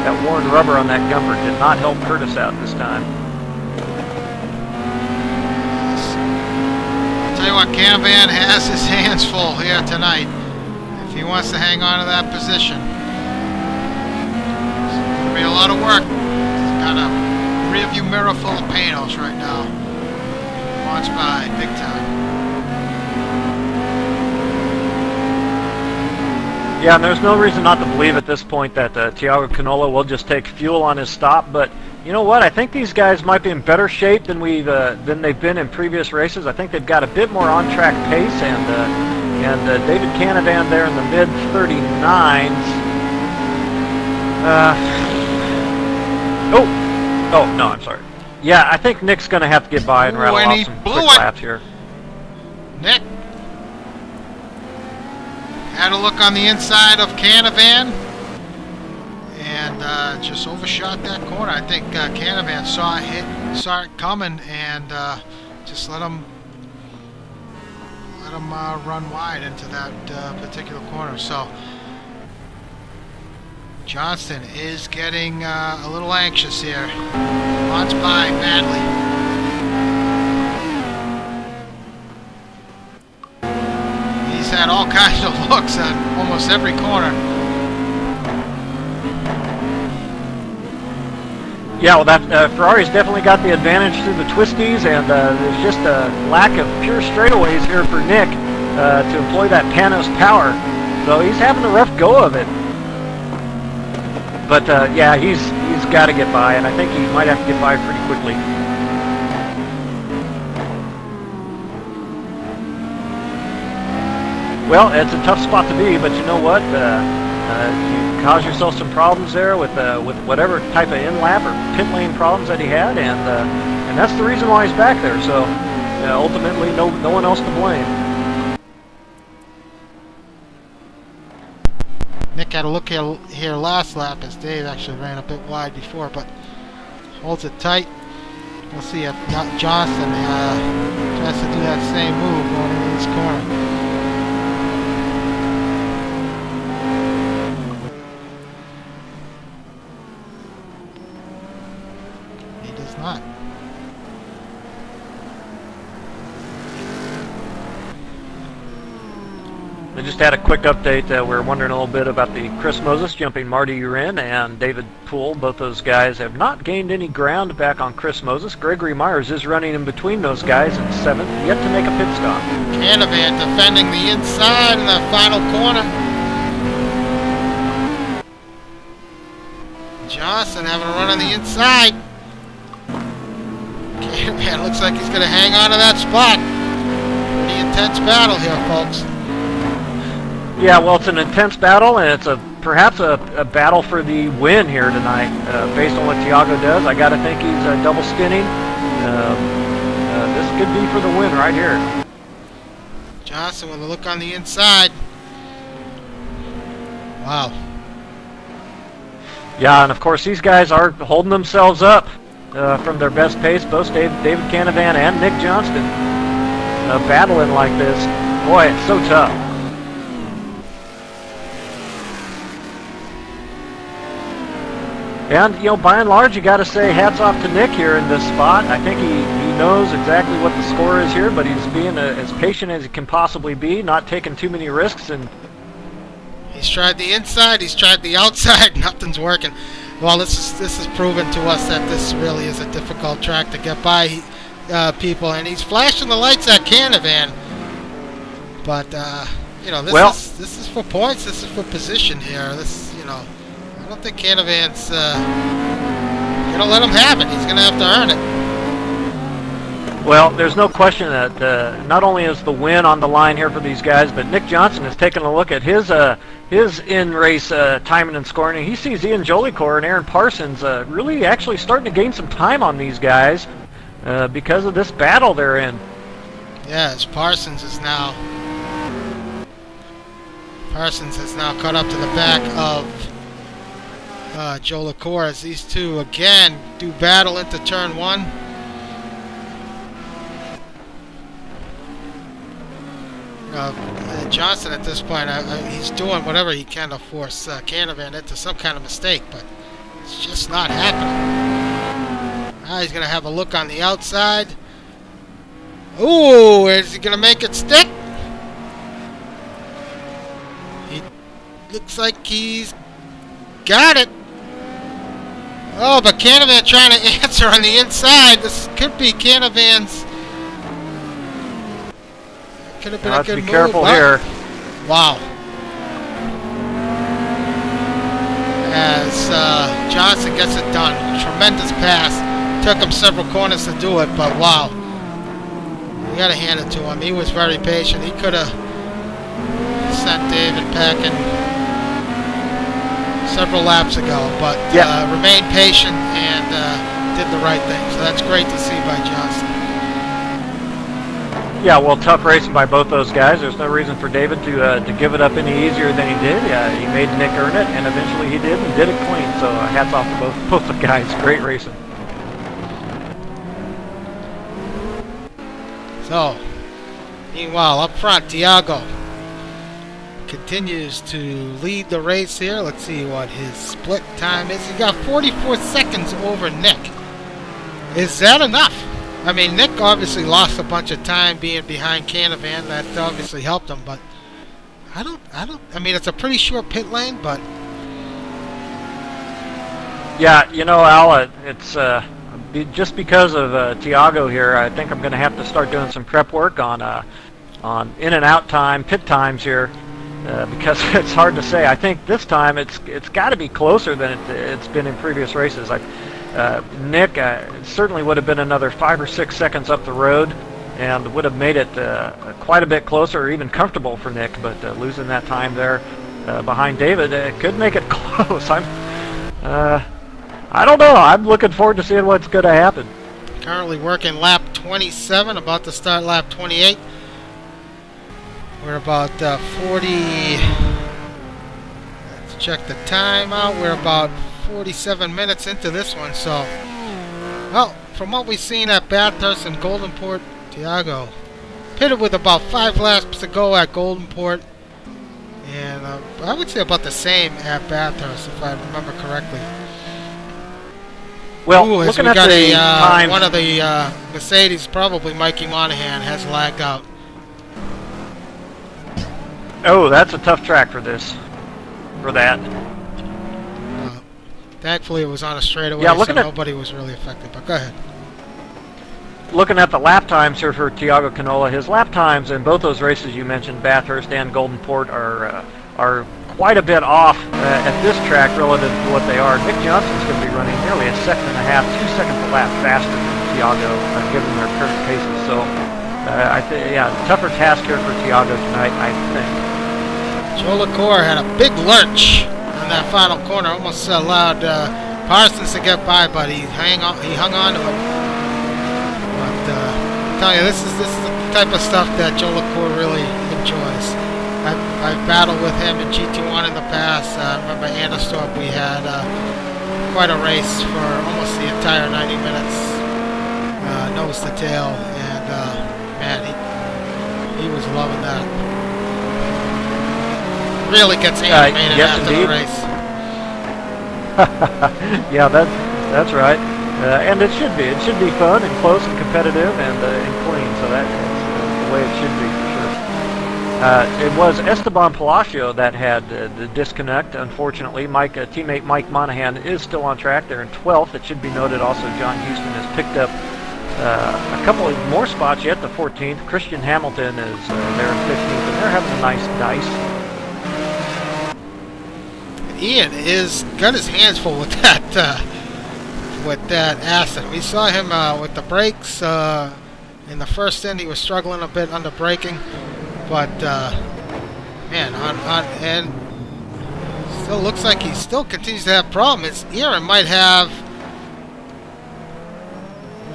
That worn rubber on that Gumper did not help Curtis out this time. Tell you what, Canavan has his hands full here tonight if he wants to hang on to that position. It's going to be a lot of work. He's got a rearview mirror full of paintholes right now. Wants by big time. Yeah, and there's no reason not to believe at this point that Thiago Canola will just take fuel on his stop, but you know what? I think these guys might be in better shape than they've been in previous races. I think they've got a bit more on-track pace, and David Canavan there in the mid-39s. Oh, no, I'm sorry. Yeah, I think Nick's going to have to get by and rattle off some quick laps here. Nick had a look on the inside of Canavan and just overshot that corner. I think Canavan saw it coming and just let him run wide into that particular corner. So Johnston is getting a little anxious here. Wants by badly. He's had all kinds of looks on almost every corner. Yeah, well, that Ferrari's definitely got the advantage through the twisties, and there's just a lack of pure straightaways here for Nick to employ that Panos power. So he's having a rough go of it. But yeah, he's got to get by, and I think he might have to get by pretty quickly. Well, it's a tough spot to be, but you know what? You cause yourself some problems there with whatever type of in-lap or pit lane problems that he had, and that's the reason why he's back there. So ultimately, no one else to blame. Nick had a look here last lap as Dave actually ran a bit wide before, but holds it tight. We'll see if Johnson tries to do that same move going into this corner. He does not. We just had a quick update. We're wondering a little bit about the Chris Moses jumping Marty Urin and David Poole. Both those guys have not gained any ground back on Chris Moses. Gregory Myers is running in between those guys in 7th, yet to make a pit stop. Canavan defending the inside in the final corner. Johnson having a run on the inside. Canavan looks like he's going to hang on to that spot. Pretty intense battle here, folks. Yeah, well, it's an intense battle, and it's perhaps a battle for the win here tonight. Based on what Thiago does, I got to think he's double stinning. This could be for the win right here. Johnson with a look on the inside. Wow. Yeah, and of course these guys are holding themselves up from their best pace. Both David Canavan and Nick Johnston battling like this. Boy, it's so tough. And, you know, by and large, you got to say hats off to Nick here in this spot. I think he knows exactly what the score is here, but he's being as patient as he can possibly be, not taking too many risks. And he's tried the inside, he's tried the outside, nothing's working. Well, this is proven to us that this really is a difficult track to get by people, and he's flashing the lights at Canavan. But you know, this is for points. This is for position here. This, you know. I don't think Canavan's gonna let him have it. He's gonna have to earn it. Well, there's no question that not only is the win on the line here for these guys, but Nick Johnson has taken a look at his in-race timing and scoring, and he sees Ian Jolicoeur and Aaron Parsons really actually starting to gain some time on these guys because of this battle they're in. Yes, Parsons has now caught up to the back of Jolicoeur as these two again do battle into turn 1. Johnson at this point, he's doing whatever he can to force Canavan into some kind of mistake, but it's just not happening. Now he's going to have a look on the outside. Ooh, is he gonna make it stick? He looks like he's got it. Oh, but Canavan trying to answer on the inside. This could be Canavan's. Could have been a good move. Be careful here. Wow. As Johnson gets it done. Tremendous pass. Took him several corners to do it, but wow. You gotta hand it to him. He was very patient. He could have sent David packing several laps ago, but remained patient and did the right thing. So that's great to see by Johnson. Yeah, well, tough racing by both those guys. There's no reason for David to give it up any easier than he did. He made Nick earn it, and eventually he did, and did it clean. So hats off to both the guys. Great racing. So, meanwhile, up front, Thiago continues to lead the race here. Let's see what his split time is. He got 44 seconds over Nick. Is that enough? I mean, Nick obviously lost a bunch of time being behind Canavan. That obviously helped him, but I mean, it's a pretty short pit lane, but yeah, you know, Al, it's just because of Thiago here. I think I'm going to have to start doing some prep work on in and out time, pit times here, because it's hard to say. I think this time it's got to be closer than it's been in previous races. Nick certainly would have been another 5 or 6 seconds up the road, and would have made it quite a bit closer, or even comfortable for Nick. But losing that time there behind David could make it close. I don't know. I'm looking forward to seeing what's going to happen. Currently working lap 27, about to start lap 28. We're about 40. Let's check the time out. We're about 47 minutes into this one. So, well, from what we've seen at Bathurst and Goldenport, Thiago pitted with about 5 laps to go at Goldenport, and I would say about the same at Bathurst, if I remember correctly. Well, ooh, looking we at got the times, one of the Mercedes, probably Mikey Monahan, has lagged out. oh, that's a tough track for that. Thankfully, it was on a straightaway, Yeah, so nobody was really affected. But go ahead. Looking at the lap times here for Thiago Canola, his lap times in both those races you mentioned, Bathurst and Goldenport, are quite a bit off at this track relative to what they are. Nick Johnson's going to be running nearly 1.5 seconds, 2 seconds a lap faster than Thiago, given their current paces. So, tougher task here for Thiago tonight, I think. Joe LaCour had a big lurch in that final corner, almost allowed Parsons to get by, but he hung on to it. But I'm telling you, this is the type of stuff that Joe LaCour really enjoys. I've battled with him in GT1 in the past. Remember Anderstorp, we had quite a race for almost the entire 90 minutes, nose to tail, and man, he was loving that. Really gets animated after the race. Yeah, that's right. And it should be. It should be fun and close and competitive and clean. So that's the way it should be for sure. It was Esteban Palacio that had the disconnect. Unfortunately, teammate Mike Monahan is still on track there in 12th. It should be noted also John Houston has picked up a couple of more spots yet, the 14th. Christian Hamilton is there in 15th, and they're having a nice dice. Ian is got his hands full with that asset. We saw him with the brakes in the first stint. He was struggling a bit under braking, but man, and still looks like he still continues to have problems. Aaron might have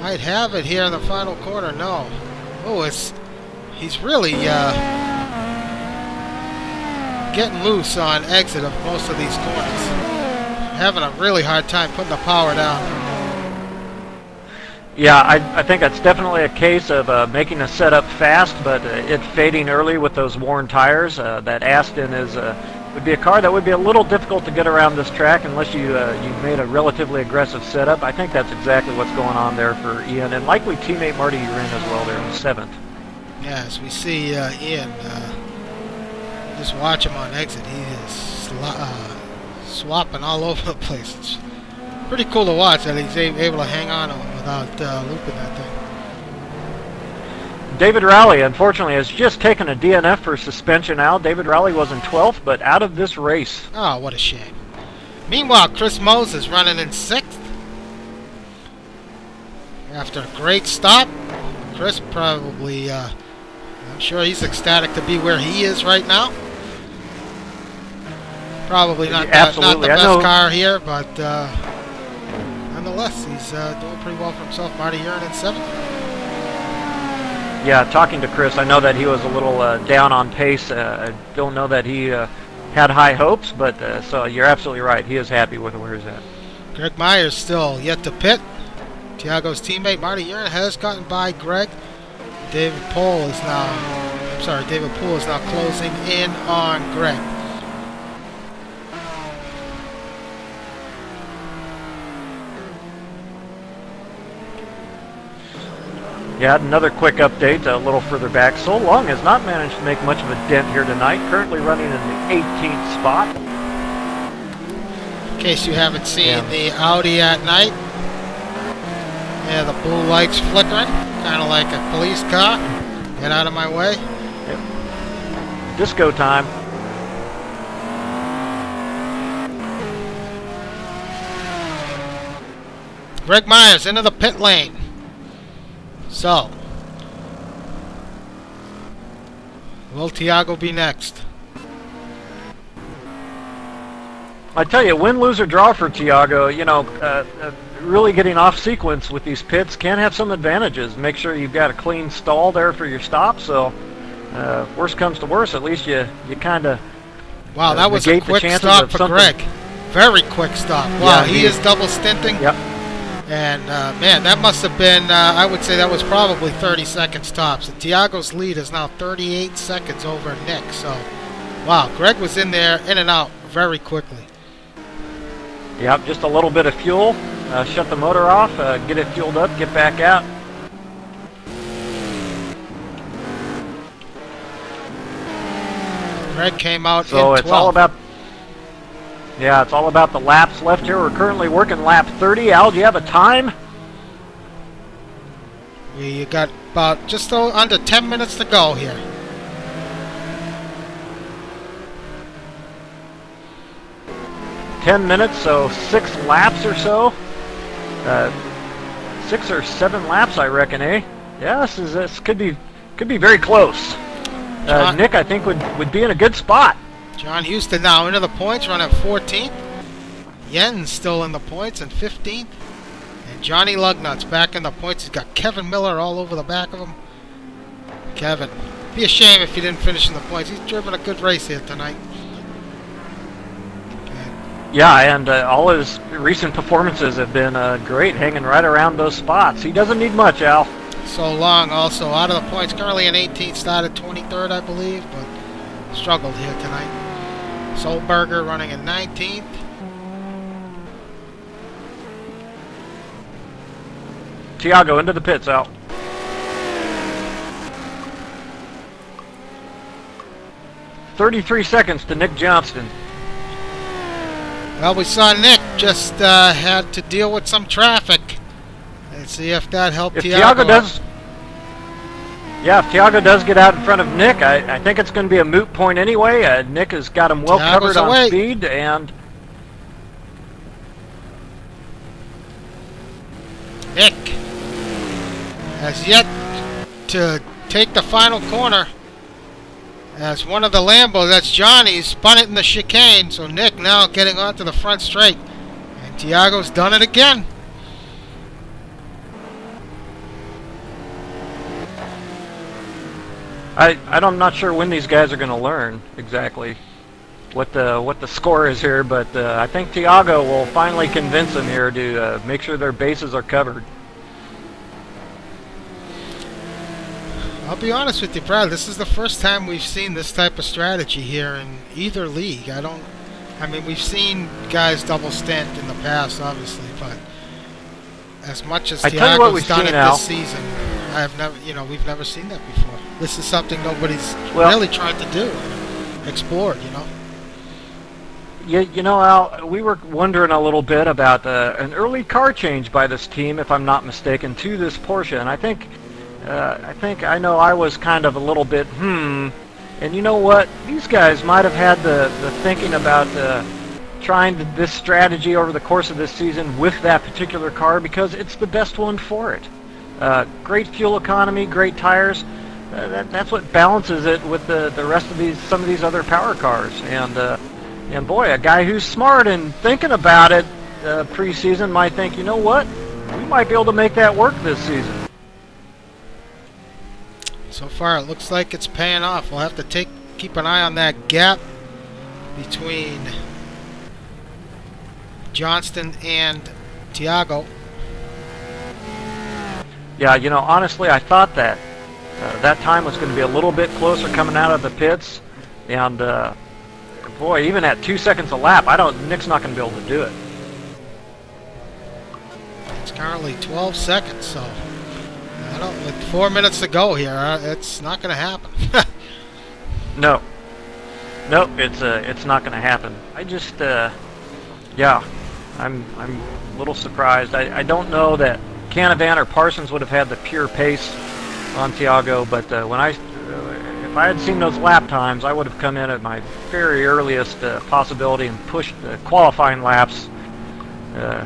it here in the final corner. No, he's really getting loose on exit of most of these corners. Having a really hard time putting the power down. Yeah, I think that's definitely a case of making a setup fast, but it fading early with those worn tires. That Aston is would be a car that would be a little difficult to get around this track unless you made a relatively aggressive setup. I think that's exactly what's going on there for Ian, and likely teammate Marty Urin as well there in 7th. Yeah, as we see Ian, just watch him on exit. He is swapping all over the place. It's pretty cool to watch that he's able to hang on to him without looping that thing. David Rowley, unfortunately, has just taken a DNF for suspension out. David Rowley was in 12th, but out of this race. Oh, what a shame. Meanwhile, Chris Moses running in 6th. After a great stop, Chris probably, I'm sure he's ecstatic to be where he is right now. Probably not the best car here, but nonetheless, he's doing pretty well for himself. Marty Urin in 7th. Yeah, talking to Chris, I know that he was a little down on pace. I don't know that he had high hopes, but so you're absolutely right. He is happy with where he's at. Greg Myers still yet to pit. Thiago's teammate Marty Urin has gotten by Greg. David Poole is now closing in on Greg. Yeah, another quick update a little further back. So Long has not managed to make much of a dent here tonight, currently running in the 18th spot. In case you haven't seen the Audi at night, yeah, the blue lights flickering, kind of like a police car. Get out of my way. Yep. Disco time. Greg Myers into the pit lane. So, will Thiago be next? I tell you, win, lose, or draw for Thiago, you know, really getting off sequence with these pits can have some advantages. Make sure you've got a clean stall there for your stop, so worst comes to worst, at least you kind of wow, that was a quick stop for Greg. Very quick stop. Wow, yeah, he is double stinting. Yep. And, man, that must have been, I would say that was probably 30 seconds tops. And Thiago's lead is now 38 seconds over Nick. So, wow, Greg was in there, in and out very quickly. Yep, just a little bit of fuel. Shut the motor off, get it fueled up, get back out. Greg came out so in 12th. It's all about... Yeah, it's all about the laps left here. We're currently working lap 30. Al, do you have a time? We got about just under 10 minutes to go here. .10 minutes, so 6 laps or so. 6 or 7 laps, I reckon, eh? Yeah, this could be very close. Nick, I think would be in a good spot. John Houston now into the points, running 14th. Jens still in the points in 15th. And Johnny Lugnut's back in the points. He's got Kevin Miller all over the back of him. Kevin, be a shame if he didn't finish in the points. He's driven a good race here tonight. Yeah, and all his recent performances have been great, hanging right around those spots. He doesn't need much, Al. So Long also out of the points, currently in 18th, started 23rd, I believe, but struggled here tonight. Solberger running in 19th. Thiago into the pits, Al. .33 seconds to Nick Johnston. Well, we saw Nick just had to deal with some traffic. Let's see if that helped Thiago. If Thiago does get out in front of Nick, I think it's going to be a moot point anyway. Nick has got him well covered on speed, and Nick has yet to take the final corner. As one of the Lambos, that's Johnny, spun it in the chicane. So Nick now getting onto the front straight. And Thiago's done it again. I'm not sure when these guys are going to learn exactly what the score is here, but I think Thiago will finally convince them here to make sure their bases are covered. I'll be honest with you, Brad. This is the first time we've seen this type of strategy here in either league. I mean, we've seen guys double stint in the past, obviously, but as much as Thiago's done it this season, we've never seen that before. This is something nobody's really tried to do, explored, You know, Al, we were wondering a little bit about an early car change by this team, if I'm not mistaken, to this Porsche, and I think I was kind of a little bit, and you know what? These guys might have had the thinking about trying this strategy over the course of this season with that particular car because it's the best one for it. Great fuel economy, great tires. That's what balances it with the rest of some of these other power cars. And boy, a guy who's smart and thinking about it preseason might think, you know what? We might be able to make that work this season. So far, it looks like it's paying off. We'll have to keep an eye on that gap between Johnston and Thiago. Yeah, honestly, I thought that that time was going to be a little bit closer coming out of the pits, and boy, even at 2 seconds a lap, Nick's not going to be able to do it. It's currently 12 seconds, so with 4 minutes to go here, it's not going to happen. No, it's not going to happen. I just, I'm a little surprised. I don't know that Canavan or Parsons would have had the pure pace on Thiago, but if I had seen those lap times, I would have come in at my very earliest possibility and pushed the qualifying laps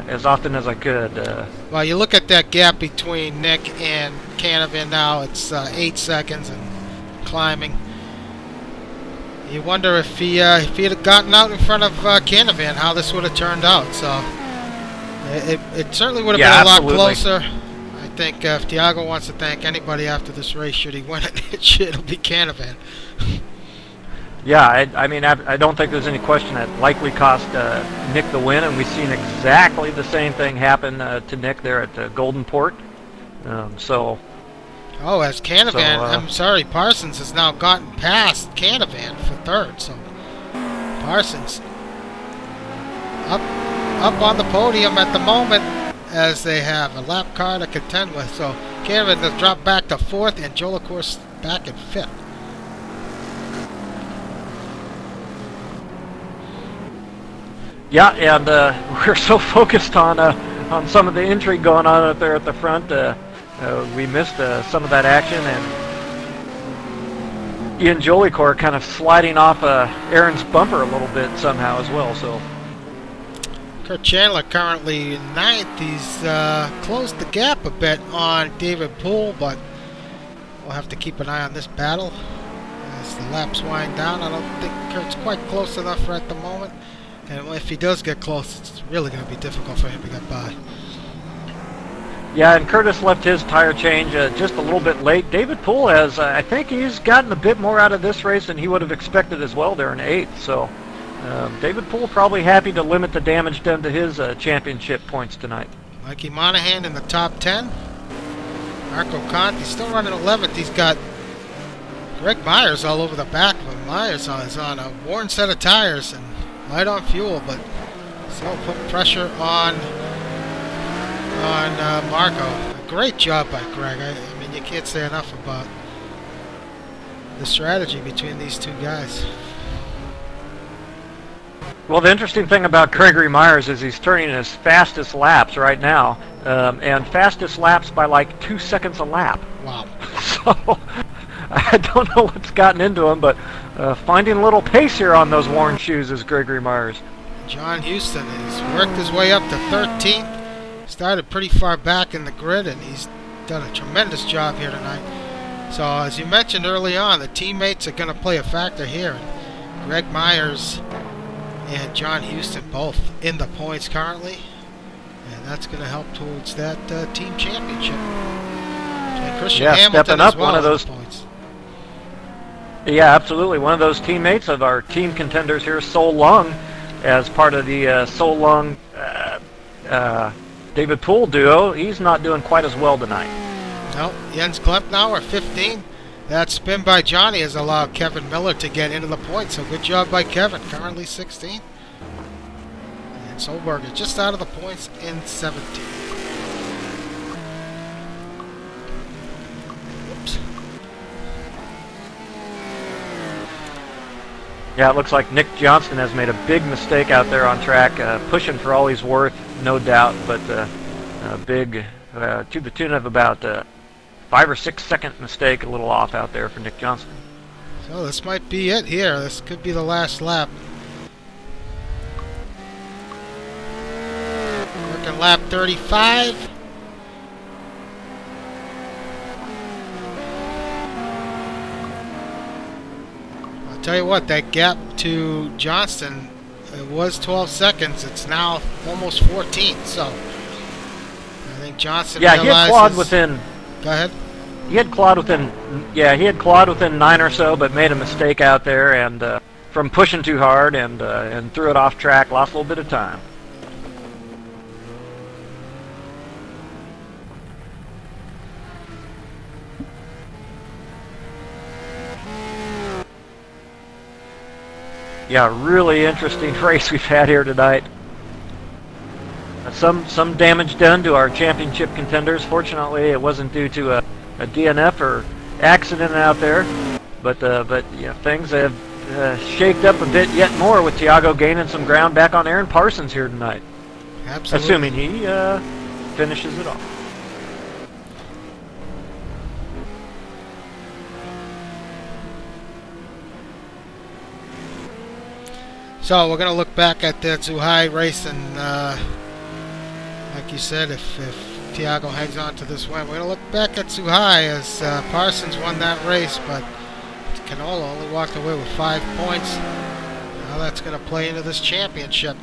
as often as I could. Well, you look at that gap between Nick and Canavan now, it's 8 seconds and climbing. You wonder if he had gotten out in front of Canavan, how this would have turned out. So it certainly would have been a lot closer. I think if Thiago wants to thank anybody after this race, should he win it, it'll be Canavan. Yeah, I don't think there's any question that likely cost Nick the win, and we've seen exactly the same thing happen to Nick there at Golden Port. As Canavan, Parsons has now gotten past Canavan for third, so Parsons up on the podium at the moment as they have a lap car to contend with. So Canavan has dropped back to fourth, and Joel, of course, back in fifth. Yeah, and we're so focused on some of the intrigue going on up there at the front, we missed some of that action, and Ian Jolicoeur kind of sliding off Aaron's bumper a little bit somehow as well. So Kurt Chandler currently in ninth. He's closed the gap a bit on David Poole, but we'll have to keep an eye on this battle as the laps wind down. I don't think Kurt's quite close enough at the moment. And if he does get close, it's really going to be difficult for him to get by. Yeah, and Curtis left his tire change just a little bit late. David Poole has, I think he's gotten a bit more out of this race than he would have expected as well there in 8th. So David Poole probably happy to limit the damage done to his championship points tonight. Mikey Monahan in the top 10. Marco Conti still running 11th. He's got Greg Myers all over the back of him. Myers is on a worn set of tires and light on fuel, but still putting pressure on Marco. A great job by Greg. I mean, you can't say enough about the strategy between these two guys. Well, the interesting thing about Gregory Myers is he's turning his fastest laps right now, and fastest laps by like 2 seconds a lap. Wow. So I don't know what's gotten into him, but finding a little pace here on those worn shoes is Gregory Myers. John Houston has worked his way up to 13th. Started pretty far back in the grid, and he's done a tremendous job here tonight. So, as you mentioned early on, the teammates are going to play a factor here. And Greg Myers and John Houston both in the points currently, and that's going to help towards that team championship. And Christian Hamilton stepping up, as well one of those points. Yeah, absolutely. One of those teammates of our team contenders here, Sol Lung, as part of the Sol Lung David Poole duo. He's not doing quite as well tonight. No, Jens Klempnauer 15. That spin by Johnny has allowed Kevin Miller to get into the point, so good job by Kevin. Currently 16th. And Solberg is just out of the points in 17th. Whoops. Yeah, it looks like Nick Johnston has made a big mistake out there on track, pushing for all he's worth, no doubt, but big, to the tune of about 5 or 6 second mistake, a little off out there for Nick Johnston. So this might be it here. This could be the last lap. Working lap 35. I'll tell you what, that gap to Johnston, it was 12 seconds. It's now almost 14. So I think Johnston realizes... Yeah, he had clawed within... Go ahead. He had clawed within... Yeah, he had clawed within 9 or so, but made a mistake out there, and from pushing too hard, and threw it off track, lost a little bit of time. Yeah, really interesting race we've had here tonight. Some damage done to our championship contenders. Fortunately, it wasn't due to a DNF or accident out there, but yeah, things have shaped up a bit yet more with Thiago gaining some ground back on Aaron Parsons here tonight. Absolutely. Assuming he finishes it off. So we're going to look back at the Zuhai race, and like you said, if Thiago hangs on to this win, we're going to look back at Zuhai as Parsons won that race, but Canola only walked away with 5 points. Now that's going to play into this championship.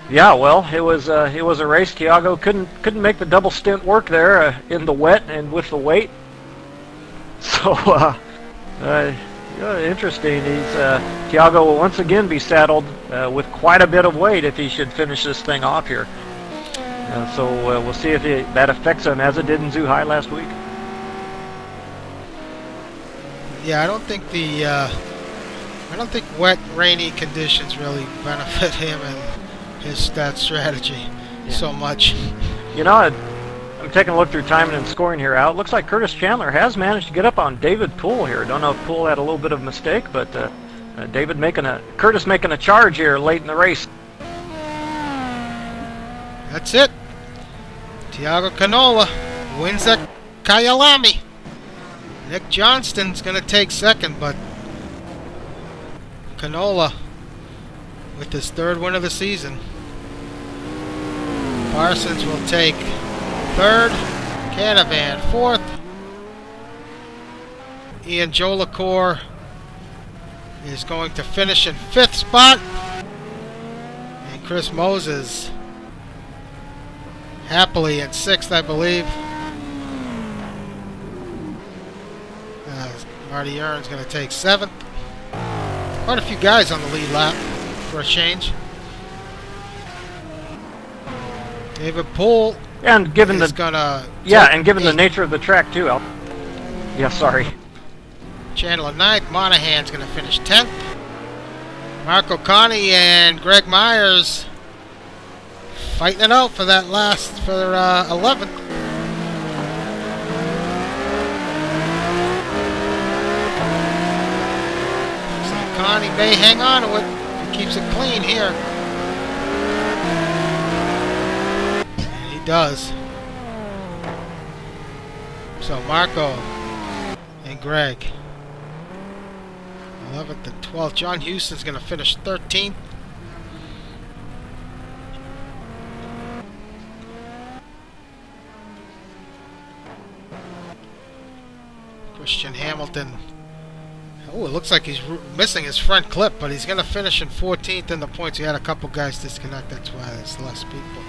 Yeah, well, it was a race. Thiago couldn't make the double stint work there in the wet and with the weight. So. Interesting. Thiago will once again be saddled with quite a bit of weight if he should finish this thing off here. So we'll see if that affects him as it did in Zuhai last week. Yeah, I don't think wet, rainy conditions really benefit him and his stat strategy so much. You know, I'm taking a look through timing and scoring here out. Looks like Curtis Chandler has managed to get up on David Poole here. Don't know if Poole had a little bit of a mistake, but Curtis making a charge here late in the race. That's it. Thiago Canola wins at Kyalami. Nick Johnston's going to take second, but Canola with his 3rd win of the season. Parsons will take 3rd, Canavan 4th, Ian Jolicoeur is going to finish in 5th spot, and Chris Moses happily in 6th, I believe. Marty Aaron's going to take 7th. Quite a few guys on the lead lap for a change. David Poole. And given the the nature of the track too, sorry. Chandler 9th, Monahan's going to finish 10th. Marco Connie and Greg Myers fighting it out for that last 11th. So Connie may hang on to it if he keeps it clean here. Does. So Marco and Greg 11th and 12th. John Houston's going to finish 13th. Christian Hamilton. Oh, it looks like he's missing his front clip, but he's going to finish in 14th in the points. He had a couple guys disconnect. That's why there's less people.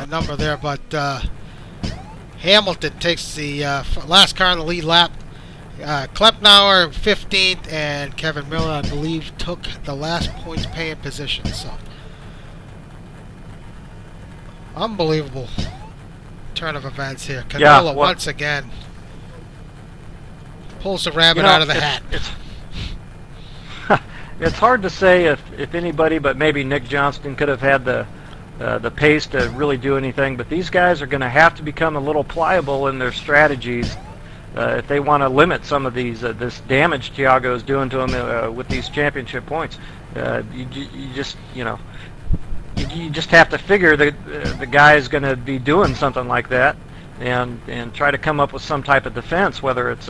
Number there, but Hamilton takes the last car in the lead lap. Klepnauer 15th, and Kevin Miller, I believe, took the last points paying position. So unbelievable turn of events here. Canola Yeah, well, once again pulls the rabbit out of the hat. It's hard to say if anybody but maybe Nick Johnston could have had the pace to really do anything, but these guys are going to have to become a little pliable in their strategies if they want to limit some of these this damage Thiago is doing to them with these championship points. You just have to figure that the guy is going to be doing something like that, and try to come up with some type of defense, whether it's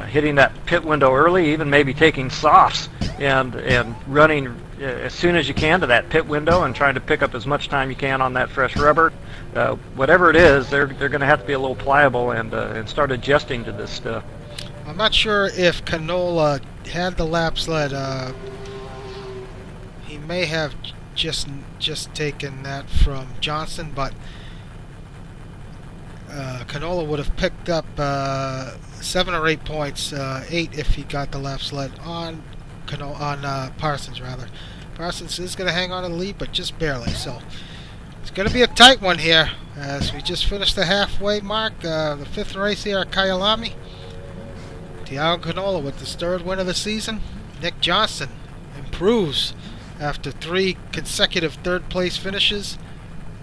hitting that pit window early, even maybe taking softs and running as soon as you can to that pit window and trying to pick up as much time you can on that fresh rubber. Whatever it is, they're going to have to be a little pliable and start adjusting to this stuff. I'm not sure if Canola had the lap sled. He may have just taken that from Johnson, but Canola would have picked up 7 or 8 points, 8 if he got the lap sled on Parsons rather. Parsons is going to hang on to the lead, but just barely. So it's going to be a tight one here as we just finished the halfway mark. The 5th race here at Kyalami. Thiago Canola with his 3rd win of the season. Nick Johnston improves after 3 consecutive 3rd place finishes.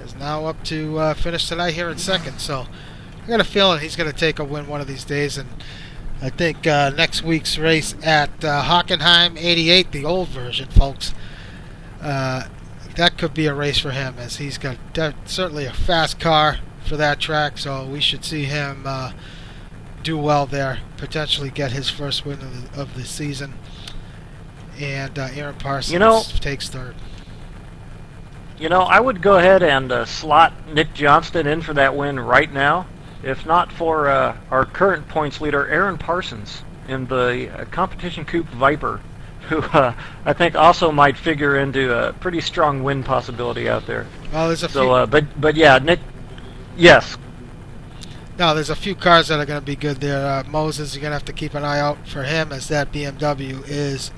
Is now up to finish tonight here in 2nd. So I got a feeling he's going to take a win one of these days, and I think next week's race at Hockenheim 88, the old version, folks, that could be a race for him, as he's got certainly a fast car for that track, so we should see him do well there, potentially get his first win of the season, and Aaron Parsons takes 3rd. I would go ahead and slot Nick Johnston in for that win right now, if not for our current points leader, Aaron Parsons, in the Competition Coupe Viper, who I think also might figure into a pretty strong win possibility out there. Well, there's a few. But yeah, Nick. Yes. No, there's a few cars that are going to be good there. Moses, you're going to have to keep an eye out for him, as that BMW is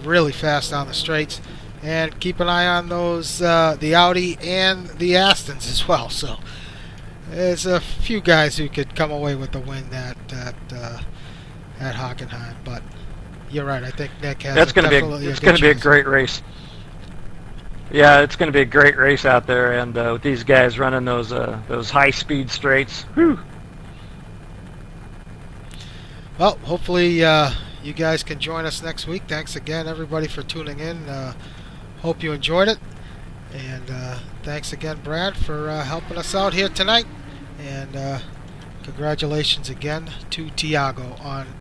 really fast on the straights. And keep an eye on those, the Audi and the Astons as well. So there's a few guys who could come away with the win at Hockenheim. But you're right. I think Nick has. It's going to be a great race. Yeah, it's going to be a great race out there, and with these guys running those high-speed straights. Whew. Well, hopefully you guys can join us next week. Thanks again, everybody, for tuning in. Hope you enjoyed it, and thanks again, Brad, for helping us out here tonight. And congratulations again to Thiago on